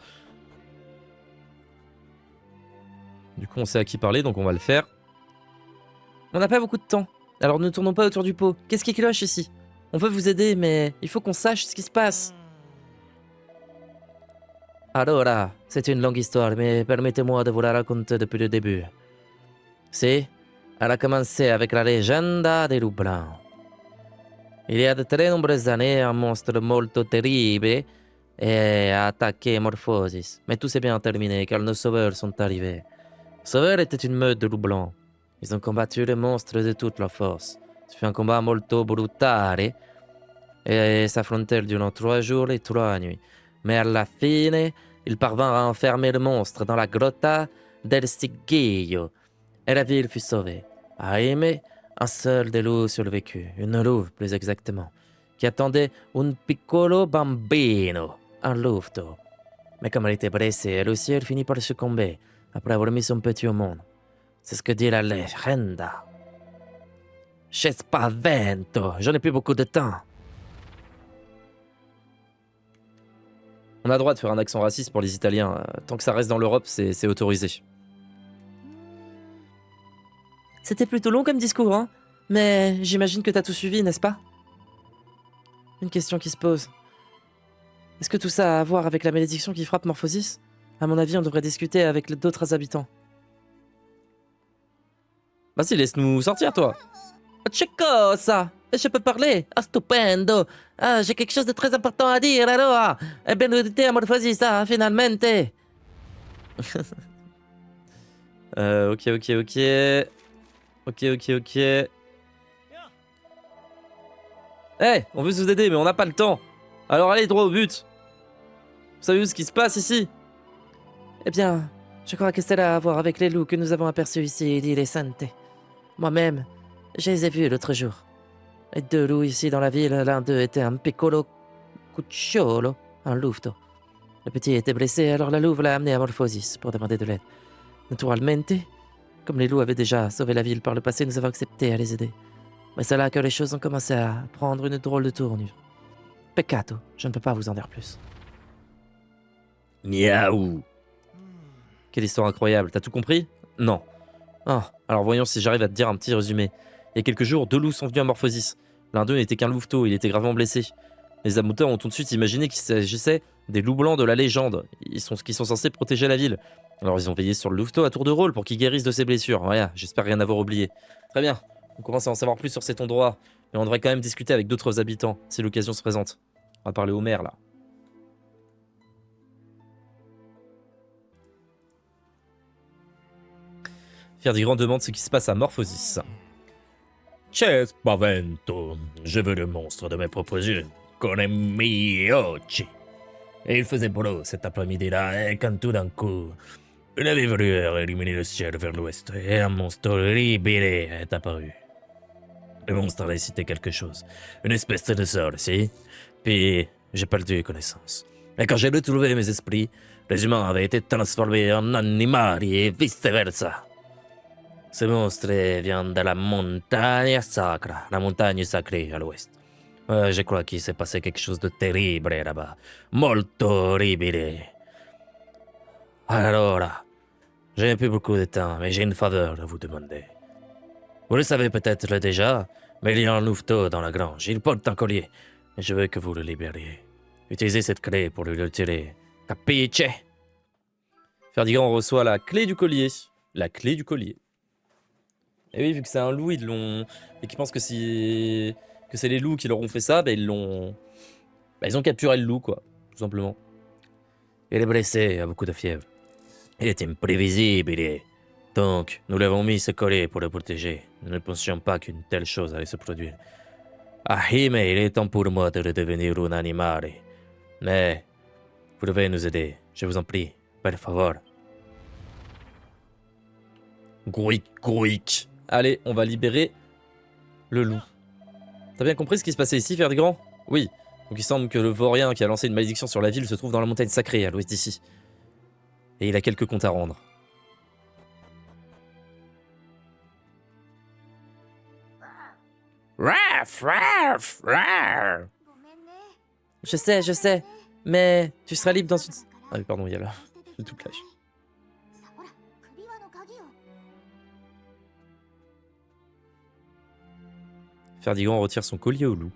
Du coup, on sait à qui parler, donc on va le faire. On n'a pas beaucoup de temps, alors ne tournons pas autour du pot. Qu'est-ce qui cloche ici? On veut vous aider, mais il faut qu'on sache ce qui se passe. Alors là, c'est une longue histoire, mais permettez-moi de vous la raconter depuis le début. Si, elle a commencé avec la légende des loups blancs. Il y a de très nombreuses années, un monstre molto terrible a attaqué Morphosis. Mais tout s'est bien terminé car nos sauveurs sont arrivés. Les sauveurs étaient une meute de loups blancs. Ils ont combattu le monstre de toute leur force. Ce fut un combat molto brutale et s'affrontèrent durant 3 jours et 3 nuits. Mais à la fin, ils parvinrent à enfermer le monstre dans la grotta del Sigillo et la ville fut sauvée. Ahimè, un seul des loups survécut, une louve plus exactement, qui attendait un piccolo bambino, un louveteau. Mais comme elle était blessée, elle aussi elle finit par succomber après avoir mis son petit au monde. C'est ce que dit la légenda. Je spavento, j'en ai plus beaucoup de temps. On a le droit de faire un accent raciste pour les Italiens. Tant que ça reste dans l'Europe, c'est autorisé. C'était plutôt long comme discours, hein? Mais j'imagine que t'as tout suivi, n'est-ce pas? Une question qui se pose. Est-ce que tout ça a à voir avec la malédiction qui frappe Morphosis? À mon avis, on devrait discuter avec d'autres habitants. Vas-y, laisse-nous sortir, toi. Che cosa? Je peux parler? Ah, stupendo. Ah, j'ai quelque chose de très important à dire, alors. Eh bien, à Morphosis, ah, finalmente. Ok. Ok. Hey, on veut vous aider, mais on n'a pas le temps. Alors allez droit au but. Vous savez où ce qui se passe ici? Eh bien, je crois que c'est là à voir avec les loups que nous avons aperçus ici, dit les Sante. Moi-même, je les ai vus l'autre jour. Les 2 loups ici dans la ville, l'un d'eux était un piccolo cucciolo, un louveteau. Le petit était blessé, alors la louve l'a amené à Morphosis pour demander de l'aide. Naturalmente, comme les loups avaient déjà sauvé la ville par le passé, nous avons accepté à les aider. Mais c'est là que les choses ont commencé à prendre une drôle de tournure. Peccato, je ne peux pas vous en dire plus. Miaou. Quelle histoire incroyable, t'as tout compris? Non. Ah, alors voyons si j'arrive à te dire un petit résumé. Il y a quelques jours, 2 loups sont venus à Morphosis. L'un d'eux n'était qu'un louveteau, il était gravement blessé. Les Amouteurs ont tout de suite imaginé qu'il s'agissait des loups blancs de la légende, qui sont censés protéger la ville. Alors ils ont veillé sur le louveteau à tour de rôle pour qu'il guérisse de ses blessures. Voilà, j'espère rien avoir oublié. Très bien, on commence à en savoir plus sur cet endroit, mais on devrait quand même discuter avec d'autres habitants, si l'occasion se présente. On va parler au maire, là. Ferdigrand demande ce qui se passe à Morphosis. C'è spavento. Je veux le monstre de mes propres yeux. Con i miei occhi. Et il faisait beau cet après-midi-là, et quand tout d'un coup, une vive lueur illuminait le ciel vers l'ouest, et un monstre horrible est apparu. Le monstre a récité quelque chose. Une espèce de sort, si. Puis, j'ai perdu connaissance. Et quand j'ai retrouvé mes esprits, les humains avaient été transformés en animali et vice-versa. Ce monstre vient de la montagne sacrée, la montagne sacrée à l'ouest. Je crois qu'il s'est passé quelque chose de terrible là-bas. Molto horrible. Alors, je n'ai plus beaucoup de temps, mais j'ai une faveur à vous demander. Vous le savez peut-être déjà, mais il y a un louveteau dans la grange. Il porte un collier, et je veux que vous le libériez. Utilisez cette clé pour le retirer. Capiche? Ferdigrand reçoit la clé du collier. La clé du collier. Et oui, vu que c'est un loup, ils l'ont... Et qu'ils pensent que c'est les loups qui leur ont fait ça, bah ils l'ont... Bah ils ont capturé le loup, quoi. Tout simplement. Il est blessé, a beaucoup de fièvre. Il est imprévisible. Donc, nous l'avons mis ce collier pour le protéger. Nous ne pensions pas qu'une telle chose allait se produire. Ahime, il est temps pour moi de redevenir un animal. Mais, vous devez nous aider. Je vous en prie. Per favor. Grouic, grouic. Allez, on va libérer le loup. T'as bien compris ce qui se passait ici, Ferdigrand? Oui. Donc il semble que le vaurien qui a lancé une malédiction sur la ville se trouve dans la montagne sacrée, à l'ouest d'ici. Et il a quelques comptes à rendre. Raf, raf, raf. ごめんね。 Je sais, mais tu seras libre dans une... Ah oui, pardon, il y a là le doublage. さほら、首輪の鍵を。 Ferdigrand retire son collier au loup.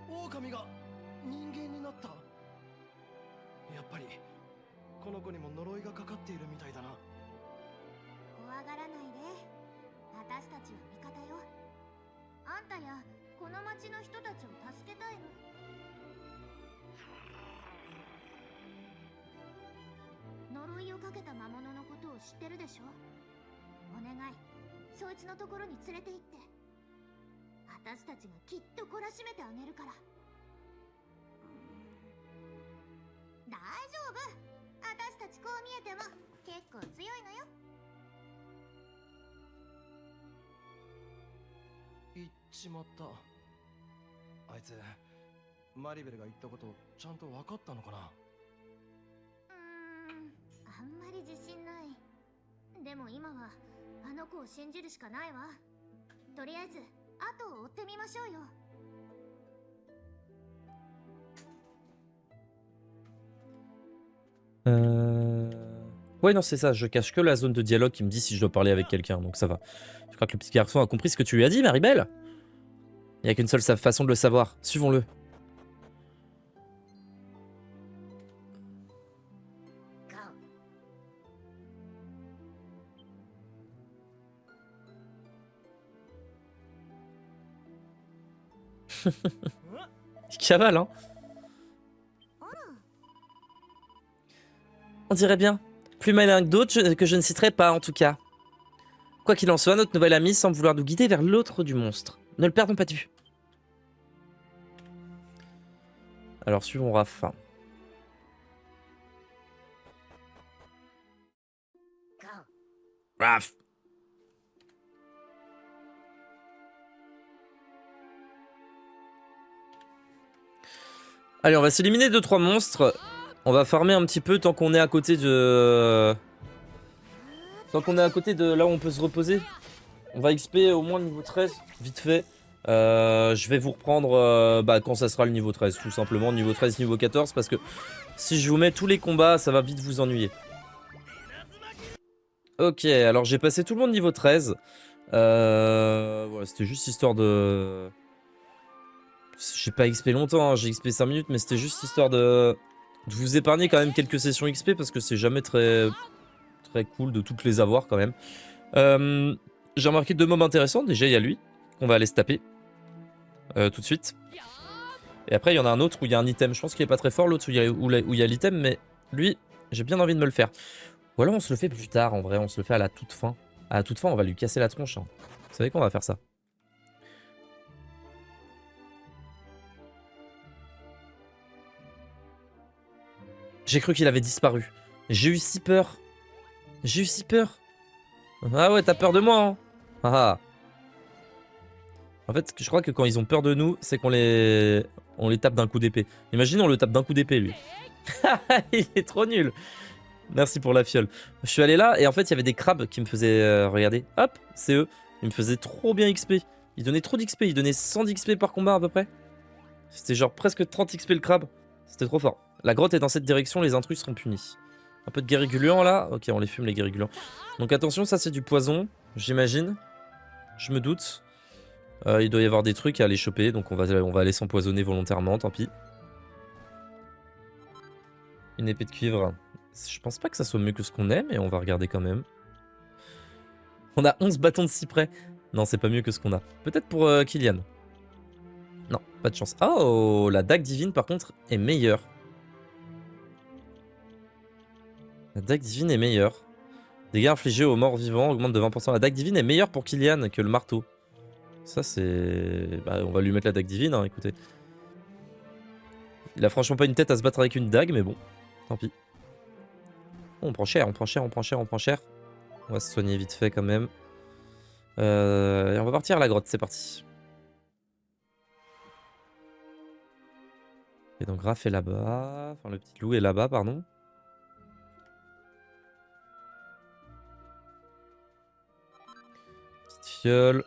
Okamiが人間になった。やっぱりこの子にも呪いがかかっているみたいだな。怖がらないで。私たちは味方よ。あんたやこの町の人たちを助けたいの。呪いをかけた魔物のことを知ってるでしょ。お願い、そいつのところに連れて行って。私たちがきっと懲らしめてあげるから。大丈夫。私たちこう見えても結構強いのよ。言っちまった。あいつマリベルが言ったことちゃんと分かったのかな。あんまり自信ない。でも今はあの子を信じるしかないわ。とりあえず後を追ってみましょうよ。Ouais, non, c'est ça. Je cache que la zone de dialogue qui me dit si je dois parler avec quelqu'un, donc ça va. Je crois que le petit garçon a compris ce que tu lui as dit, Maribel. Il n'y a qu'une seule façon de le savoir. Suivons-le. Il cavale, hein. On dirait bien. Plus malin que d'autres, que je ne citerai pas en tout cas. Quoi qu'il en soit, notre nouvel ami semble vouloir nous guider vers l'autre du monstre. Ne le perdons pas de vue. Alors suivons Raph. Raf. Allez, on va s'éliminer 2-3 monstres. On va farmer un petit peu tant qu'on est à côté de... Tant qu'on est à côté de là où on peut se reposer. On va XP au moins niveau 13, vite fait. Je vais vous reprendre quand ça sera le niveau 13, tout simplement. Niveau 13, niveau 14, parce que si je vous mets tous les combats, ça va vite vous ennuyer. Ok, alors j'ai passé tout le monde niveau 13. Voilà, c'était juste histoire de... J'ai pas XP longtemps, hein, j'ai XP 5 minutes, mais c'était juste histoire de vous épargner quand même quelques sessions XP, parce que c'est jamais très cool de toutes les avoir quand même. J'ai remarqué 2 mobs intéressants. Déjà, il y a lui, qu'on va aller se taper tout de suite. Et après, il y en a un autre où il y a un item. Je pense qu'il est pas très fort, l'autre où il y a l'item, mais lui, j'ai bien envie de me le faire. Ou alors on se le fait plus tard, en vrai, on se le fait à la toute fin. À la toute fin, on va lui casser la tronche. Hein. Vous savez qu'on va faire ça. J'ai cru qu'il avait disparu. J'ai eu si peur. J'ai eu si peur. Ah ouais, t'as peur de moi, hein. Ah. En fait, je crois que quand ils ont peur de nous, c'est qu'on les tape d'un coup d'épée. Imagine, on le tape d'un coup d'épée, lui. Il est trop nul. Merci pour la fiole. Je suis allé là, et en fait, il y avait des crabes qui me faisaient... regardez, hop, c'est eux. Ils me faisaient trop bien XP. Ils donnaient trop d'XP, ils donnaient 100 d'XP par combat à peu près. C'était genre presque 30 XP le crabe. C'était trop fort. La grotte est dans cette direction, les intrus seront punis. Un peu de guériguluant là. Ok, on les fume les guériguluants. Donc attention, ça c'est du poison, j'imagine. Je me doute. Il doit y avoir des trucs à aller choper, donc on va aller s'empoisonner volontairement, tant pis. Une épée de cuivre. Je pense pas que ça soit mieux que ce qu'on aime, mais on va regarder quand même. On a 11 bâtons de cyprès. Non, c'est pas mieux que ce qu'on a. Peut-être pour Kylian. Non, pas de chance. Oh, la dague divine par contre est meilleure. La dague divine est meilleure. Dégâts infligés aux morts vivants augmentent de 20%. La dague divine est meilleure pour Kylian que le marteau. Ça c'est... Bah, on va lui mettre la dague divine, hein, écoutez. Il a franchement pas une tête à se battre avec une dague, mais bon, tant pis. Oh, on prend cher, on prend cher, on prend cher, on prend cher. On va se soigner vite fait quand même. Et on va partir à la grotte, c'est parti. Et donc Raph est là-bas. Enfin, le petit loup est là-bas, pardon. Petite fiole.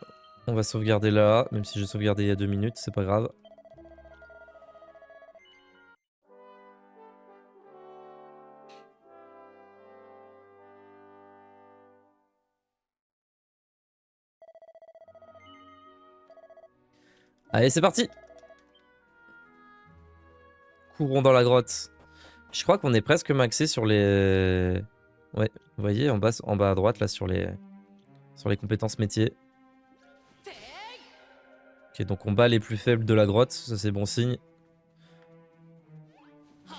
On va sauvegarder là. Même si j'ai sauvegardé il y a 2 minutes, c'est pas grave. Allez, c'est parti. Courons dans la grotte. Je crois qu'on est presque maxé sur les... Ouais, vous voyez, en bas à droite, là, sur les compétences métiers. Ok, donc on bat les plus faibles de la grotte, ça c'est bon signe.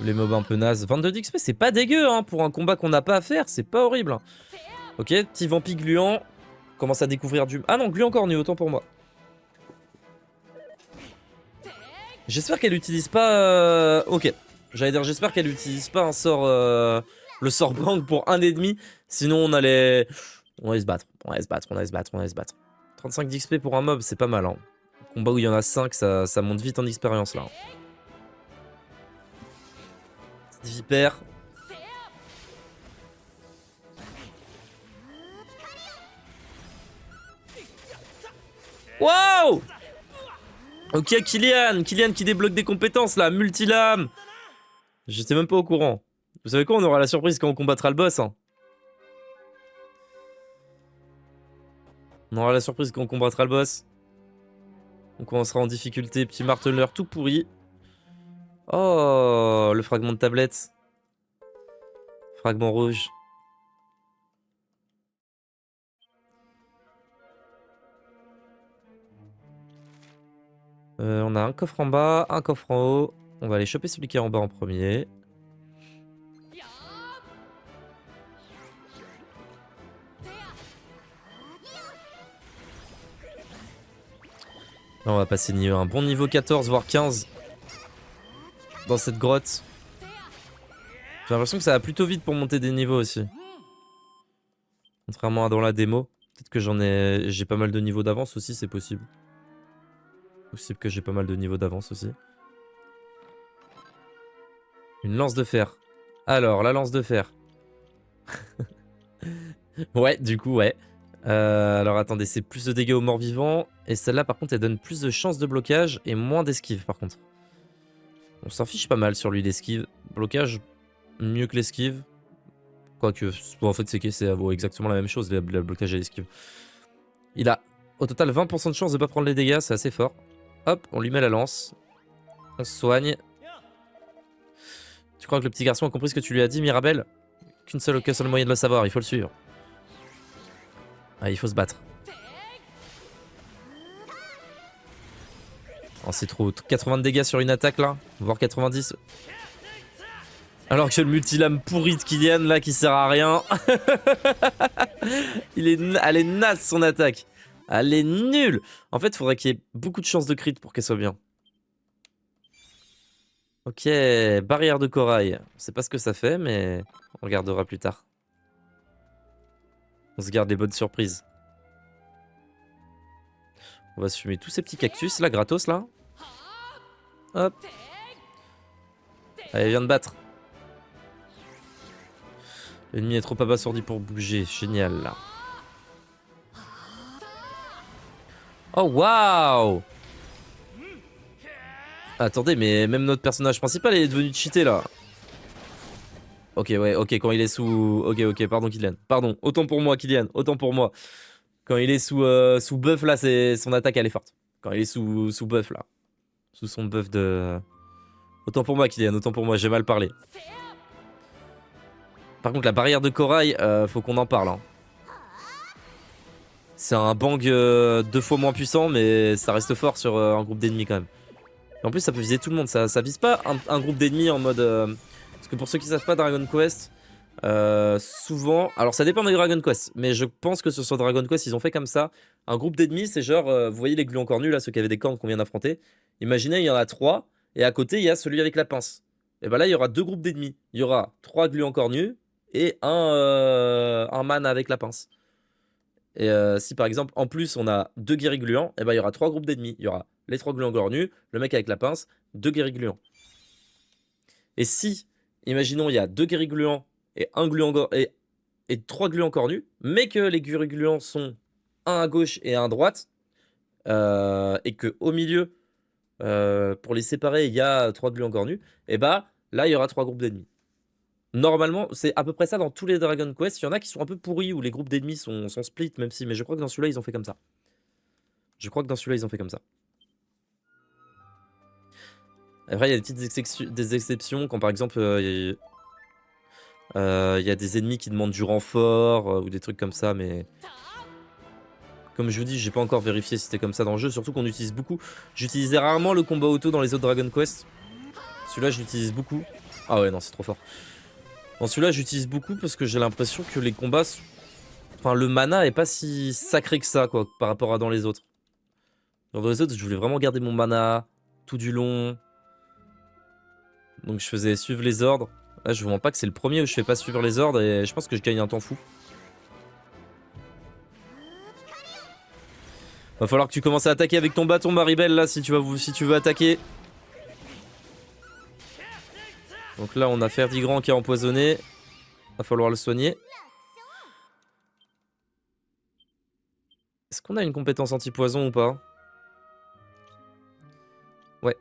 Les mobs un peu nazes. 22 d'XP, c'est pas dégueu, hein, pour un combat qu'on n'a pas à faire, c'est pas horrible. Hein. Ok, petit vampire gluant. Commence à découvrir du... Ah non, gluant cornu, autant pour moi. J'espère qu'elle utilise pas... Ok. J'allais dire, j'espère qu'elle utilise pas un sort... Le sort bang pour un ennemi. Sinon, on allait... On allait se battre. On allait se battre, on allait se battre, on allait se battre. 35 d'XP pour un mob, c'est pas mal. Hein. Combat où il y en a 5, ça monte vite en expérience, là. Petite vipère. Waouh! Ok, Kylian qui débloque des compétences là, multilame. J'étais même pas au courant. Vous savez quoi, on aura la surprise quand on combattra le boss. Hein. On aura la surprise quand on combattra le boss. Donc on sera en difficulté, petit marteleur tout pourri. Oh, le fragment de tablette. Fragment rouge. On a un coffre en bas, un coffre en haut. On va aller choper celui qui est en bas en premier. Là, on va passer un bon niveau 14, voire 15. Dans cette grotte. J'ai l'impression que ça va plutôt vite pour monter des niveaux aussi. Contrairement à dans la démo. Peut-être que j'ai pas mal de niveaux d'avance aussi, c'est possible. Possible que j'ai pas mal de niveaux d'avance aussi. Une lance de fer. Alors, la lance de fer. Ouais, du coup, ouais. Alors attendez, c'est plus de dégâts aux morts vivants. Et celle-là, par contre, elle donne plus de chances de blocage et moins d'esquive, par contre. On s'en fiche pas mal sur lui, l'esquive. Blocage, mieux que l'esquive. Quoique, bon, en fait, ça vaut exactement la même chose, le blocage et l'esquive. Il a au total 20% de chance de pas prendre les dégâts, c'est assez fort. Hop, on lui met la lance. On se soigne. Tu crois que le petit garçon a compris ce que tu lui as dit, Mirabelle? Qu'un seul moyen de le savoir, il faut le suivre. Ah, il faut se battre. Oh, c'est trop. 80 de dégâts sur une attaque là, voire 90. Alors que le multilame pourri de Kylian là qui sert à rien. Elle est naze son attaque. Elle est nulle. En fait, il faudrait qu'il y ait beaucoup de chances de crit pour qu'elle soit bien. Ok, barrière de corail. On sait pas ce que ça fait, mais on regardera plus tard. On se garde les bonnes surprises. On va se fumer tous ces petits cactus là, gratos là. Hop. Allez, viens de battre. L'ennemi est trop abasourdi pour bouger. Génial là. Oh waouh! Attendez, mais même notre personnage principal est devenu cheaté là. Ok, ouais, ok, quand il est sous... Ok, pardon Kylian. Pardon, autant pour moi Kylian, autant pour moi. Quand il est sous buff là, son attaque elle est forte. Quand il est sous buff là. Sous son buff de... Autant pour moi Kylian, autant pour moi, j'ai mal parlé. Par contre la barrière de corail, faut qu'on en parle. Hein. C'est un bang 2 fois moins puissant, mais ça reste fort sur un groupe d'ennemis quand même. Et en plus ça peut viser tout le monde, ça vise pas un groupe d'ennemis en mode... Parce que pour ceux qui savent pas, Dragon Quest, souvent... Alors ça dépend des Dragon Quest, mais je pense que sur Dragon Quest, ils ont fait comme ça. Un groupe d'ennemis, c'est genre, vous voyez les gluons cornus là, ceux qui avaient des cornes qu'on vient d'affronter. Imaginez, il y en a 3, et à côté, il y a celui avec la pince. Et ben là, il y aura 2 groupes d'ennemis. Il y aura 3 gluons cornus, et un man avec la pince. Et si par exemple, en plus, on a 2 guéris gluants, et ben il y aura 3 groupes d'ennemis. Il y aura les 3 gluants cornus, le mec avec la pince, 2 guéris gluants. Et si... Imaginons, il y a 2 guéris gluants et 3 gluants cornus, mais que les guéris gluants sont un à gauche et un à droite, et que au milieu, pour les séparer, il y a 3 gluants cornus, et bah là, il y aura 3 groupes d'ennemis. Normalement, c'est à peu près ça dans tous les Dragon Quest. Il y en a qui sont un peu pourris, où les groupes d'ennemis sont split, même si, mais je crois que dans celui-là, ils ont fait comme ça. Après, il y a des petites des exceptions, quand par exemple, il y a des ennemis qui demandent du renfort, ou des trucs comme ça, mais... Comme je vous dis, j'ai pas encore vérifié si c'était comme ça dans le jeu, surtout qu'on utilise beaucoup. J'utilisais rarement le combat auto dans les autres Dragon Quest. Celui-là, je l'utilise beaucoup. Ah ouais, non, c'est trop fort. Dans celui-là, j'utilise beaucoup parce que j'ai l'impression que les combats... Enfin, le mana est pas si sacré que ça, quoi, par rapport à dans les autres. Dans les autres, je voulais vraiment garder mon mana tout du long... Donc je faisais suivre les ordres. Là je vous mens pas que c'est le premier où je fais pas suivre les ordres et je pense que je gagne un temps fou. Va falloir que tu commences à attaquer avec ton bâton Maribel là si tu veux attaquer. Donc là on a Ferdigrand qui est empoisonné. Va falloir le soigner. Est-ce qu'on a une compétence anti-poison ou pas? Ouais,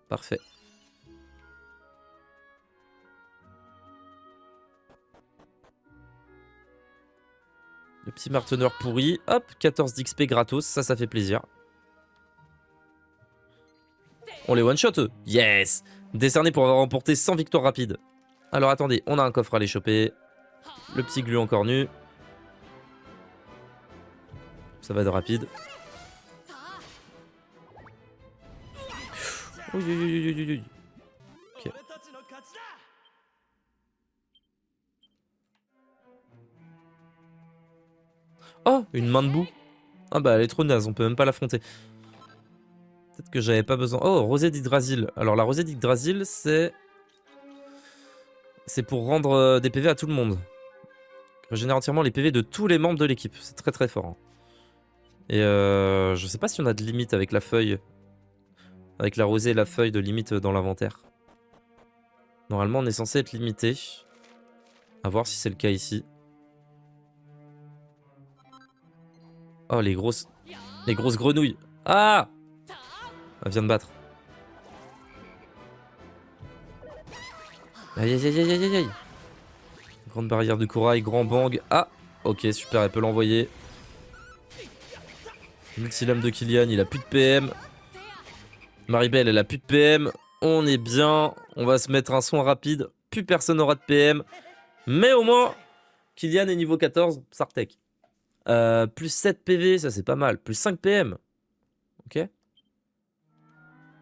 parfait. Le petit marteneur pourri. Hop, 14 d'XP gratos. Ça fait plaisir. On les one-shot eux. Yes. Décerné pour avoir remporté 100 victoires rapides. Alors attendez, on a un coffre à les choper. Le petit gluant cornu. Ça va de rapide. Oui. Ok. Oh, une main de boue. Ah bah elle est trop naze, on peut même pas l'affronter. Peut-être que j'avais pas besoin... Oh, rosée d'Yggdrasil. Alors la rosée d'Yggdrasil, c'est pour rendre des PV à tout le monde. Régénère entièrement les PV de tous les membres de l'équipe. C'est très très fort. Hein. Et je sais pas si on a de limite avec la feuille. Avec la rosée et la feuille de limite dans l'inventaire. Normalement on est censé être limité. À voir si c'est le cas ici. Oh, les grosses grenouilles. Ah! Elle vient de battre. Aïe aïe aïe aïe aïe aïe. Grande barrière de corail, grand bang. Ah! Ok, super, elle peut l'envoyer. Multilame de Kylian, il a plus de PM. Maribel, elle a plus de PM. On est bien. On va se mettre un soin rapide. Plus personne aura de PM. Mais au moins, Kylian est niveau 14, Sartek. Plus 7 PV, ça c'est pas mal. Plus 5 PM. Ok.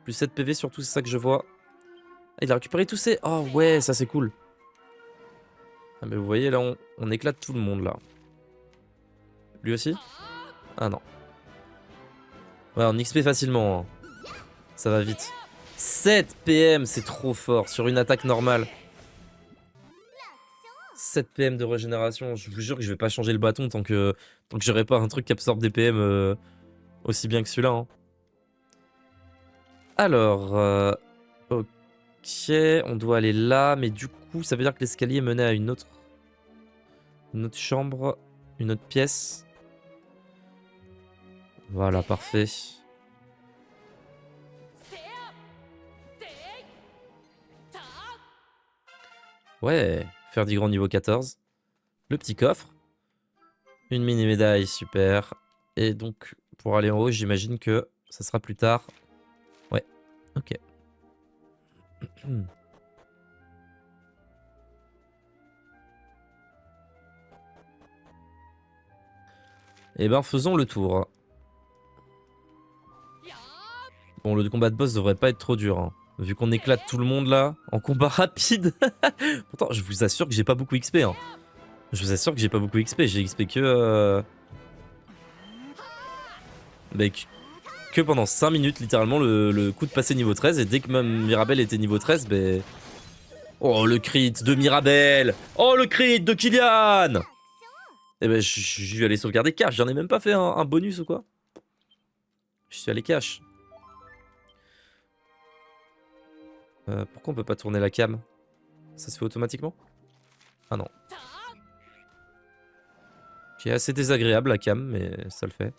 Plus 7 PV surtout, c'est ça que je vois. Ah, il a récupéré tous ses... Oh ouais, ça c'est cool. Ah mais vous voyez là, on éclate tout le monde là. Lui aussi? Ah non. Ouais, on XP facilement. Hein. Ça va vite. 7 PM, c'est trop fort sur une attaque normale. 7 PM de régénération. Je vous jure que je vais pas changer le bâton tant que j'aurai pas un truc qui absorbe des PM aussi bien que celui-là. Hein. Alors, ok, on doit aller là, mais du coup, ça veut dire que l'escalier menait à une autre chambre, une autre pièce. Voilà, parfait. Ouais, faire du grand niveau 14. Le petit coffre. Une mini médaille, super. Et donc, pour aller en haut, j'imagine que ça sera plus tard. Ouais, ok. Eh ben, faisons le tour. Bon, le combat de boss devrait pas être trop dur. Hein. Vu qu'on éclate tout le monde là, en combat rapide. Pourtant, je vous assure que j'ai pas beaucoup XP. Hein. Je vous assure que j'ai pas beaucoup XP. J'ai XP que... Bah, que pendant 5 minutes, littéralement, le coup de passer niveau 13. Et dès que même Mirabel était niveau 13, bah... Oh, le crit de Mirabel! Oh, le crit de Kylian! Eh ben, je vais aller sauvegarder cash. J'en ai même pas fait un bonus ou quoi. Je suis allé cash. Pourquoi on peut pas tourner la cam? Ça se fait automatiquement? Ah non. Qui est assez désagréable la cam, mais ça le fait.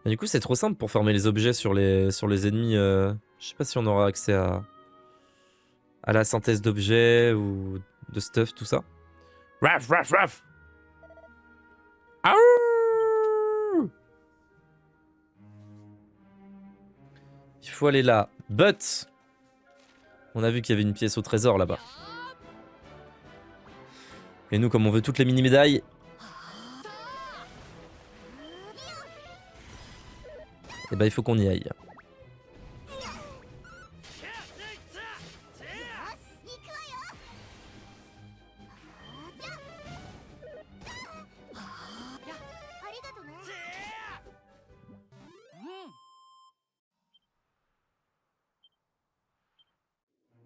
Et du coup, c'est trop simple pour fermer les objets sur les ennemis. Je sais pas si on aura accès à la synthèse d'objets ou de stuff, tout ça. Raf, raf, raf! Aouh! Il faut aller là. But! On a vu qu'il y avait une pièce au trésor là-bas. Et nous, comme on veut toutes les mini-médailles... Eh ben, il faut qu'on y aille.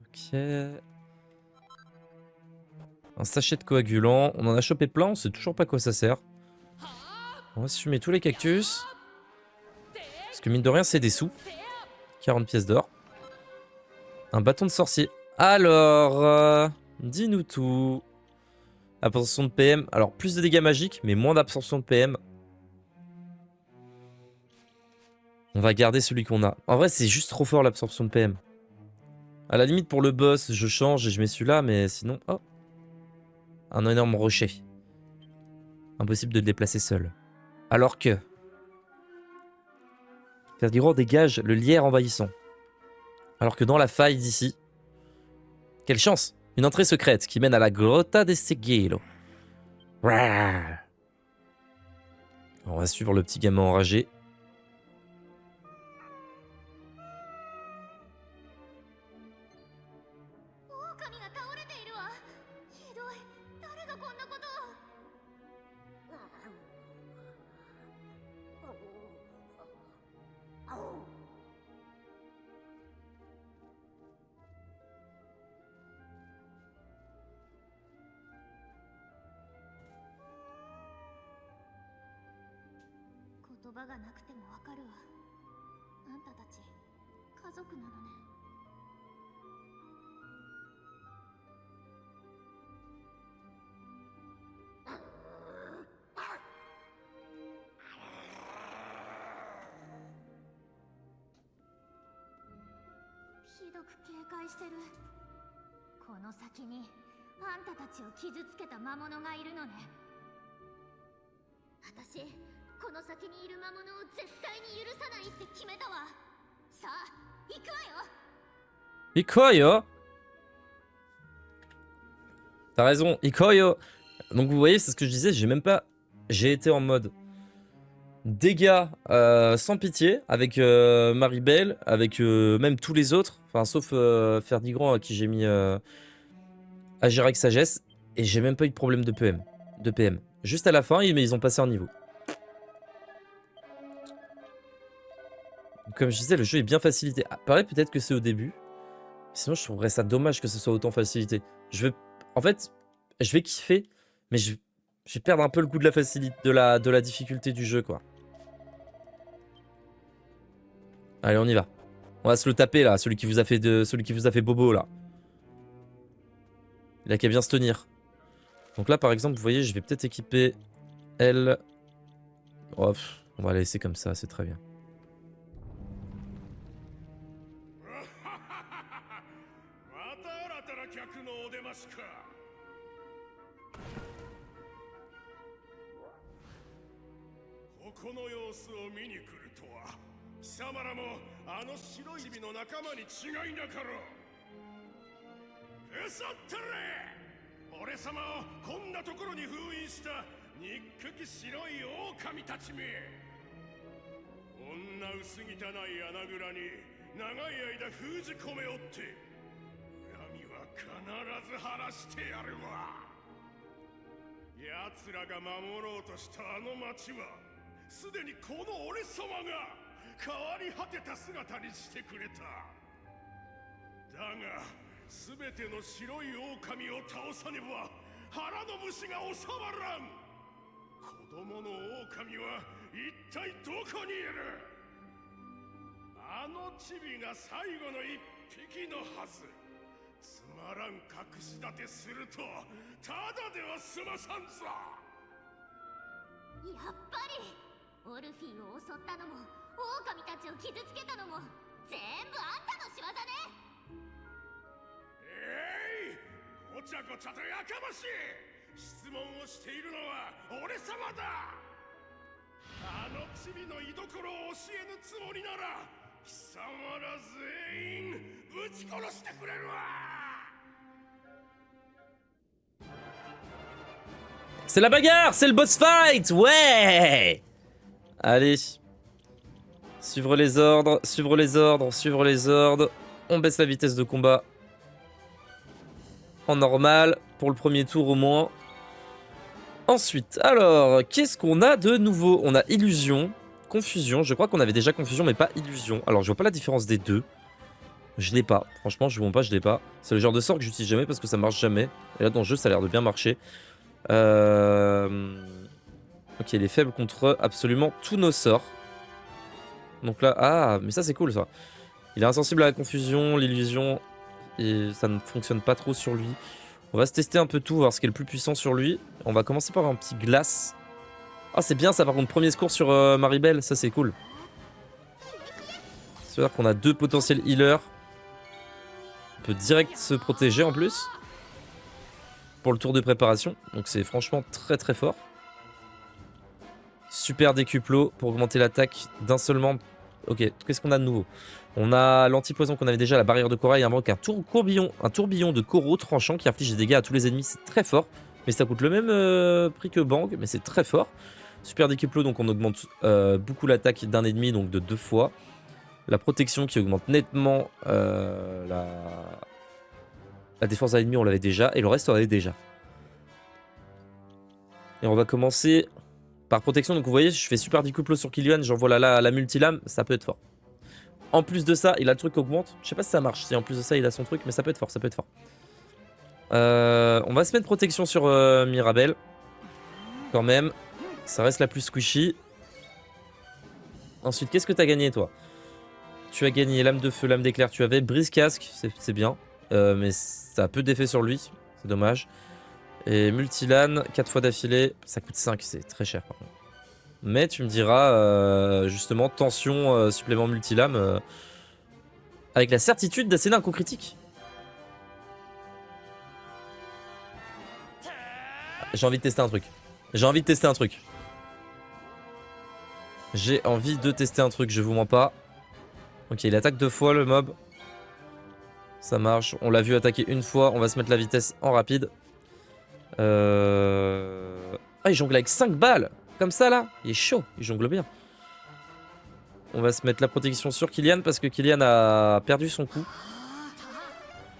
Ok. Un sachet de coagulant. On en a chopé plein, on sait toujours pas à quoi ça sert. On va fumer tous les cactus. Parce que mine de rien, c'est des sous. 40 pièces d'or. Un bâton de sorcier. Alors, dis-nous tout. Absorption de PM. Alors, plus de dégâts magiques, mais moins d'absorption de PM. On va garder celui qu'on a. En vrai, c'est juste trop fort l'absorption de PM. À la limite, pour le boss, je change et je mets celui-là, mais sinon... Oh, un énorme rocher. Impossible de le déplacer seul. Alors que... Ferdigro dégage le lierre envahissant. Alors que dans la faille d'ici... Quelle chance! Une entrée secrète qui mène à la Grotta de Sigillo. On va suivre le petit gamin enragé. とく警戒してる。この先にあんたたちを傷つけた魔物がいるのね。私この先にいる魔物を絶対に許さないって決めたわ。さあ行くわよ。Ikoyo. T'as raison, Ikoyo. Donc vous voyez, c'est ce que je disais, j'ai même pas... J'ai été en mode dégâts sans pitié avec Maribel, avec même tous les autres, enfin sauf Ferdigrand à qui j'ai mis Agir avec sagesse, et j'ai même pas eu de problème de PM. Juste à la fin, mais ils ont passé un niveau. Comme je disais, le jeu est bien facilité. Ah, pareil, peut-être que c'est au début. Sinon, je trouverais ça dommage que ce soit autant facilité. En fait, je vais kiffer, mais je vais perdre un peu le goût de la facilité, de la difficulté du jeu, quoi. Allez, on y va. On va se le taper, là, celui qui vous a fait bobo, là. Il a qu'à bien se tenir. Donc là, par exemple, vous voyez, je vais peut-être équiper elle. Oh, on va la laisser comme ça, c'est très bien. この様子を見に来るとは貴様らもあの白い蛇の仲間に違いなかろう。うそったれ、俺様をこんなところに封印した憎き白い狼たちめ。こんな薄汚い穴蔵に長い間封じ込めおって恨みは必ず晴らしてやるわ。奴らが守ろうとしたあの町はすでにこの俺様が変わり果てた姿にしてくれた。だが全ての白い狼を倒さねば腹の虫が収まらん。子供の狼は一体どこにいる。あのチビが最後の一匹のはず。つまらん隠し立てするとただでは済まさんぞ。やっぱりオルフィーを襲ったのも狼たちを傷つけたのも全部あんたの仕業ね。ごちゃごちゃとやかましい。質問をしているのは俺様だ。あのチビの居所を教えぬつもりなら貴様ら全員ぶち殺してくれるわ。 C'est la bagarre, c'est le boss fight, ouais. Allez. Suivre les ordres, suivre les ordres, suivre les ordres. On baisse la vitesse de combat. En normal, pour le premier tour au moins. Ensuite, alors, qu'est-ce qu'on a de nouveau? On a illusion, confusion. Je crois qu'on avait déjà confusion, mais pas illusion. Alors, je vois pas la différence des deux. Je l'ai pas. Franchement, je vous montre pas, je l'ai pas. C'est le genre de sort que j'utilise jamais parce que ça marche jamais. Et là, dans le jeu, ça a l'air de bien marcher. Ok, il est faible contre absolument tous nos sorts. Donc là, ah, mais ça c'est cool ça. Il est insensible à la confusion, l'illusion, et ça ne fonctionne pas trop sur lui. On va se tester un peu tout, voir ce qui est le plus puissant sur lui. On va commencer par un petit glace. Ah, c'est bien ça par contre, premier secours sur Maribel, ça c'est cool. C'est-à-dire qu'on a deux potentiels healers. On peut direct se protéger en plus. Pour le tour de préparation, donc c'est franchement très très fort. Super décuplo pour augmenter l'attaque d'un seul membre. Ok, qu'est-ce qu'on a de nouveau? On a l'anti-poison qu'on avait déjà, la barrière de corail, invoque un tourbillon de coraux tranchant qui inflige des dégâts à tous les ennemis, c'est très fort. Mais ça coûte le même prix que Bang, mais c'est très fort. Super décuplo, donc on augmente beaucoup l'attaque d'un ennemi, donc de 2 fois. La protection qui augmente nettement la défense à l'ennemi, on l'avait déjà. Et le reste, on l'avait déjà. Et on va commencer par protection. Donc vous voyez, je fais super décuplo sur Killian. J'envoie la multilame. Ça peut être fort. En plus de ça, il a le truc qui augmente. Je sais pas si ça marche. Si en plus de ça, il a son truc. Mais ça peut être fort. Ça peut être fort. On va se mettre protection sur Mirabel. Quand même. Ça reste la plus squishy. Ensuite, qu'est-ce que tu as gagné, toi? Tu as gagné lame de feu, lame d'éclair. Tu avais brise casque. C'est bien. Mais ça a peu d'effet sur lui, c'est dommage. Et multilane, 4 fois d'affilée, ça coûte 5, c'est très cher par contre. Mais tu me diras, justement, tension, supplément multilame, avec la certitude d'asséner un coup critique. J'ai envie de tester un truc. J'ai envie de tester un truc. J'ai envie de tester un truc, je vous mens pas. Ok, il attaque 2 fois le mob. Ça marche. On l'a vu attaquer une fois. On va se mettre la vitesse en rapide. Ah, il jongle avec 5 balles. Comme ça, là. Il est chaud. Il jongle bien. On va se mettre la protection sur Kylian parce que Kylian a perdu son coup.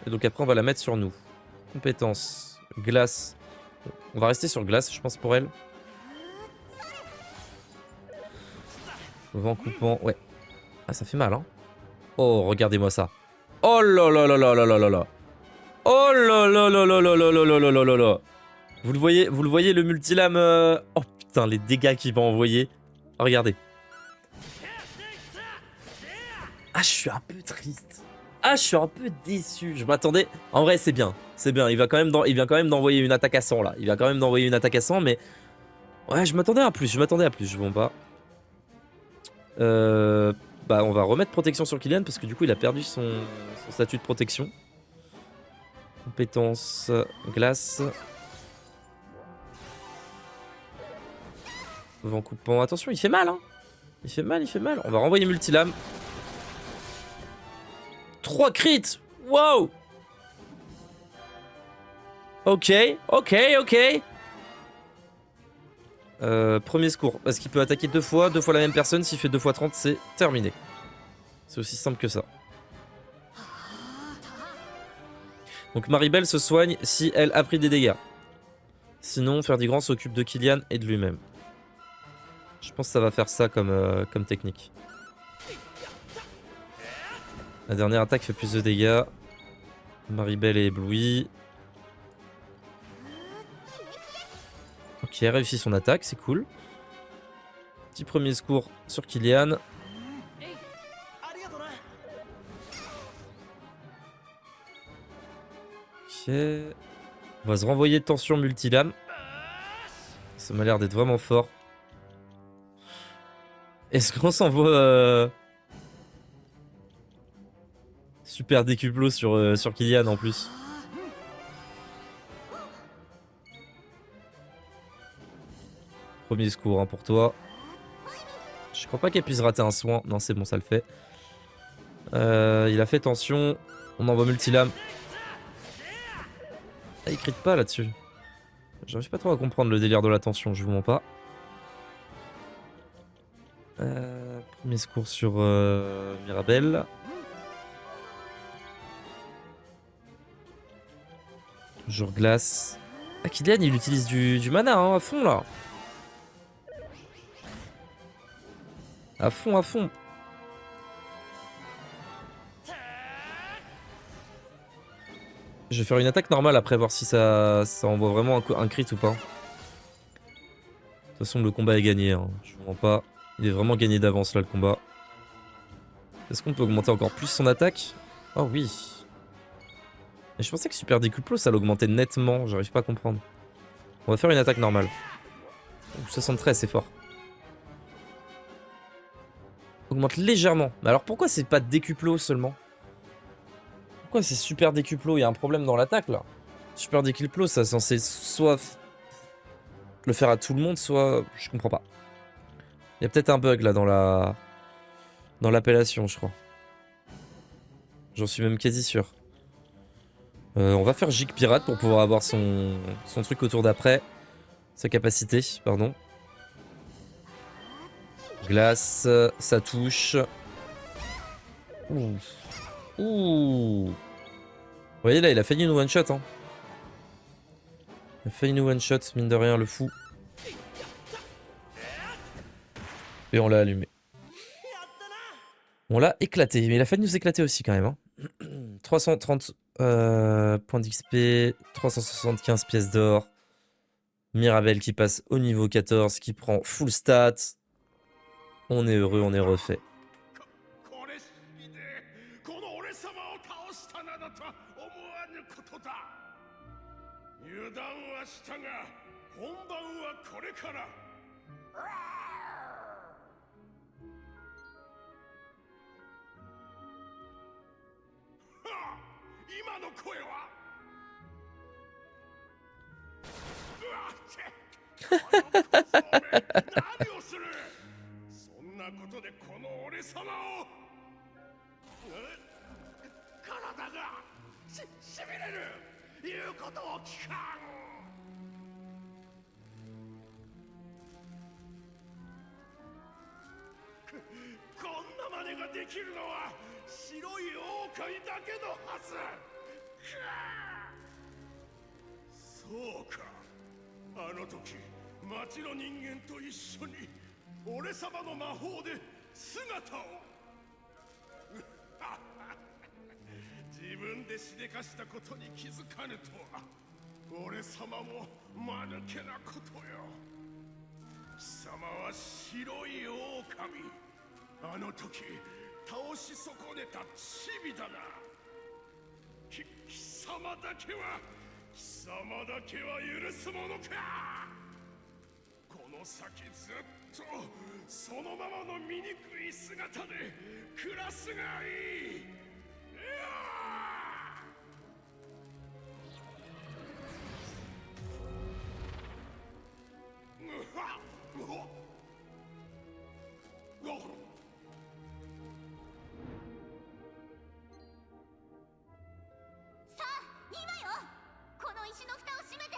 Et donc après, on va la mettre sur nous. Compétence. Glace. On va rester sur glace, je pense, pour elle. Vent coupant. Ouais. Ah, ça fait mal, hein. Oh, regardez-moi ça. Oh là là là là là là là là. Oh là là là là là là là là là là là. Vous le voyez le multilame Oh putain, les dégâts qu'il va envoyer. Oh, regardez. Ah, je suis un peu triste. Ah, je suis un peu déçu. Je m'attendais. En vrai, c'est bien. C'est bien. Il vient quand même d'envoyer une attaque à 100 là. Il va quand même d'envoyer une attaque à 100, mais. Ouais, je m'attendais à plus. Je vous mens pas. Bah, on va remettre protection sur Kylian parce que du coup, il a perdu son statut de protection. Compétence glace. Vent coupant. Attention, il fait mal, hein. Il fait mal. On va renvoyer multilame. 3 crits. Wow. Ok. Premier secours. Parce qu'il peut attaquer 2 fois la même personne. S'il fait 2 fois 30, c'est terminé. C'est aussi simple que ça. Donc Maribel se soigne si elle a pris des dégâts. Sinon, Ferdigrand s'occupe de Kylian et de lui-même. Je pense que ça va faire ça comme technique. La dernière attaque fait plus de dégâts. Maribel est éblouie. Ok, elle a réussi son attaque, c'est cool. Petit premier secours sur Kylian. Ok. On va se renvoyer de tension multilame. Ça m'a l'air d'être vraiment fort. Est-ce qu'on s'envoie super décuplo sur Kylian en plus? Premier secours hein, pour toi. Je crois pas qu'elle puisse rater un soin. Non, c'est bon, ça le fait. Il a fait tension. On envoie multilame. Ah, il crit pas là-dessus. J'arrive pas trop à comprendre le délire de la tension, je vous mens pas. Premier secours sur Mirabel. Jour glace. Ah, Kylian, il utilise du mana hein, à fond là. À fond. Je vais faire une attaque normale après, voir si ça envoie vraiment un crit ou pas. De toute façon, le combat est gagné. Hein. Je vous mens pas. Il est vraiment gagné d'avance là, le combat. Est-ce qu'on peut augmenter encore plus son attaque? Oh oui. Mais je pensais que Super Décuplo, ça l'augmentait nettement. J'arrive pas à comprendre. On va faire une attaque normale. 73, c'est fort. Augmente légèrement. Mais alors pourquoi c'est pas Décuplo seulement? Pourquoi c'est Super Décuplo? Il y a un problème dans l'attaque là. Super Décuplo, ça censé soit le faire à tout le monde, soit... Je comprends pas. Il y a peut-être un bug là dans l'appellation, je crois. J'en suis même quasi sûr. On va faire Giga Pirate pour pouvoir avoir son truc au tour d'après. Sa capacité, pardon. Glace, ça touche. Ouh. Ouh. Vous voyez là, il a failli nous one-shot. Hein. Il a failli nous one-shot, mine de rien, le fou. Et on l'a allumé. On l'a éclaté, mais il a failli nous éclater aussi quand même. Hein. 330 points d'XP, 375 pièces d'or. Mirabel qui passe au niveau 14, qui prend full stat. On est heureux, on est refait. 声は何をするそんなことでこの俺様を体がしびれる言うことを聞かんこんな真似ができるのは白い狼だけのはずそうかあの時町の人間と一緒に俺様の魔法で姿を自分でしでかしたことに気づかぬとは俺様も間抜けなことよ貴様は白い狼あの時倒し損ねたチビだな貴様だけは許すものかこの先ずっとそのままの醜い姿で暮らすがいいさあ今よこの石の蓋を閉めて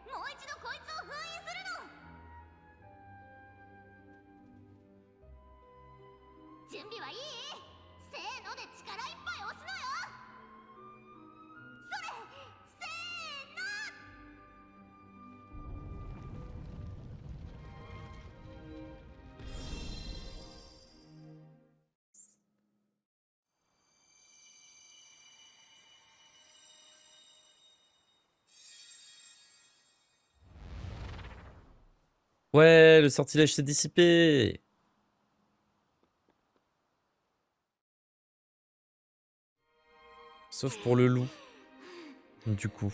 もう一度こいつを封印するの準備はいいせーので力いっぱい押すのよそれせーのOuais, le sortilège s'est dissipé. Sauf pour le loup. Du coup.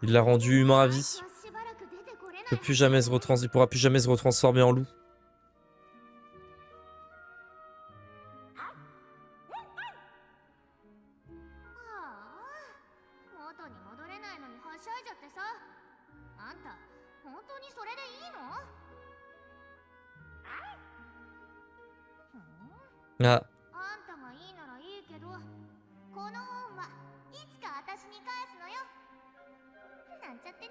Il l'a rendu humain à vie. しばらく出てこれない Il pourra plus jamais se retransformer en loup. はあ元に戻れないのにはしゃいじゃってさあんた本当にそれでいいのAh, あんたがいいならいいけどこの恩はいつか私に返すのよなんちゃってね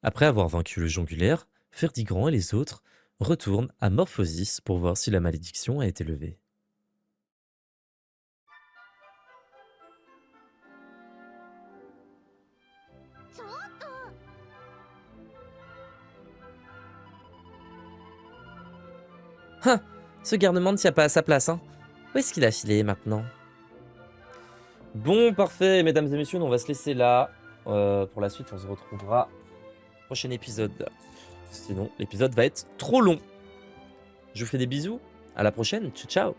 après avoir vaincu le jongulaire, Ferdigrand et les autres retournent à Morphosis pour voir si la malédiction a été levée. Hein, ce garnement ne tient pas à sa place, hein. Où est-ce qu'il a filé maintenant? Bon, parfait, mesdames et messieurs, on va se laisser là. Pour la suite, on se retrouvera au prochain épisode. Sinon, l'épisode va être trop long. Je vous fais des bisous. À la prochaine. Ciao, ciao.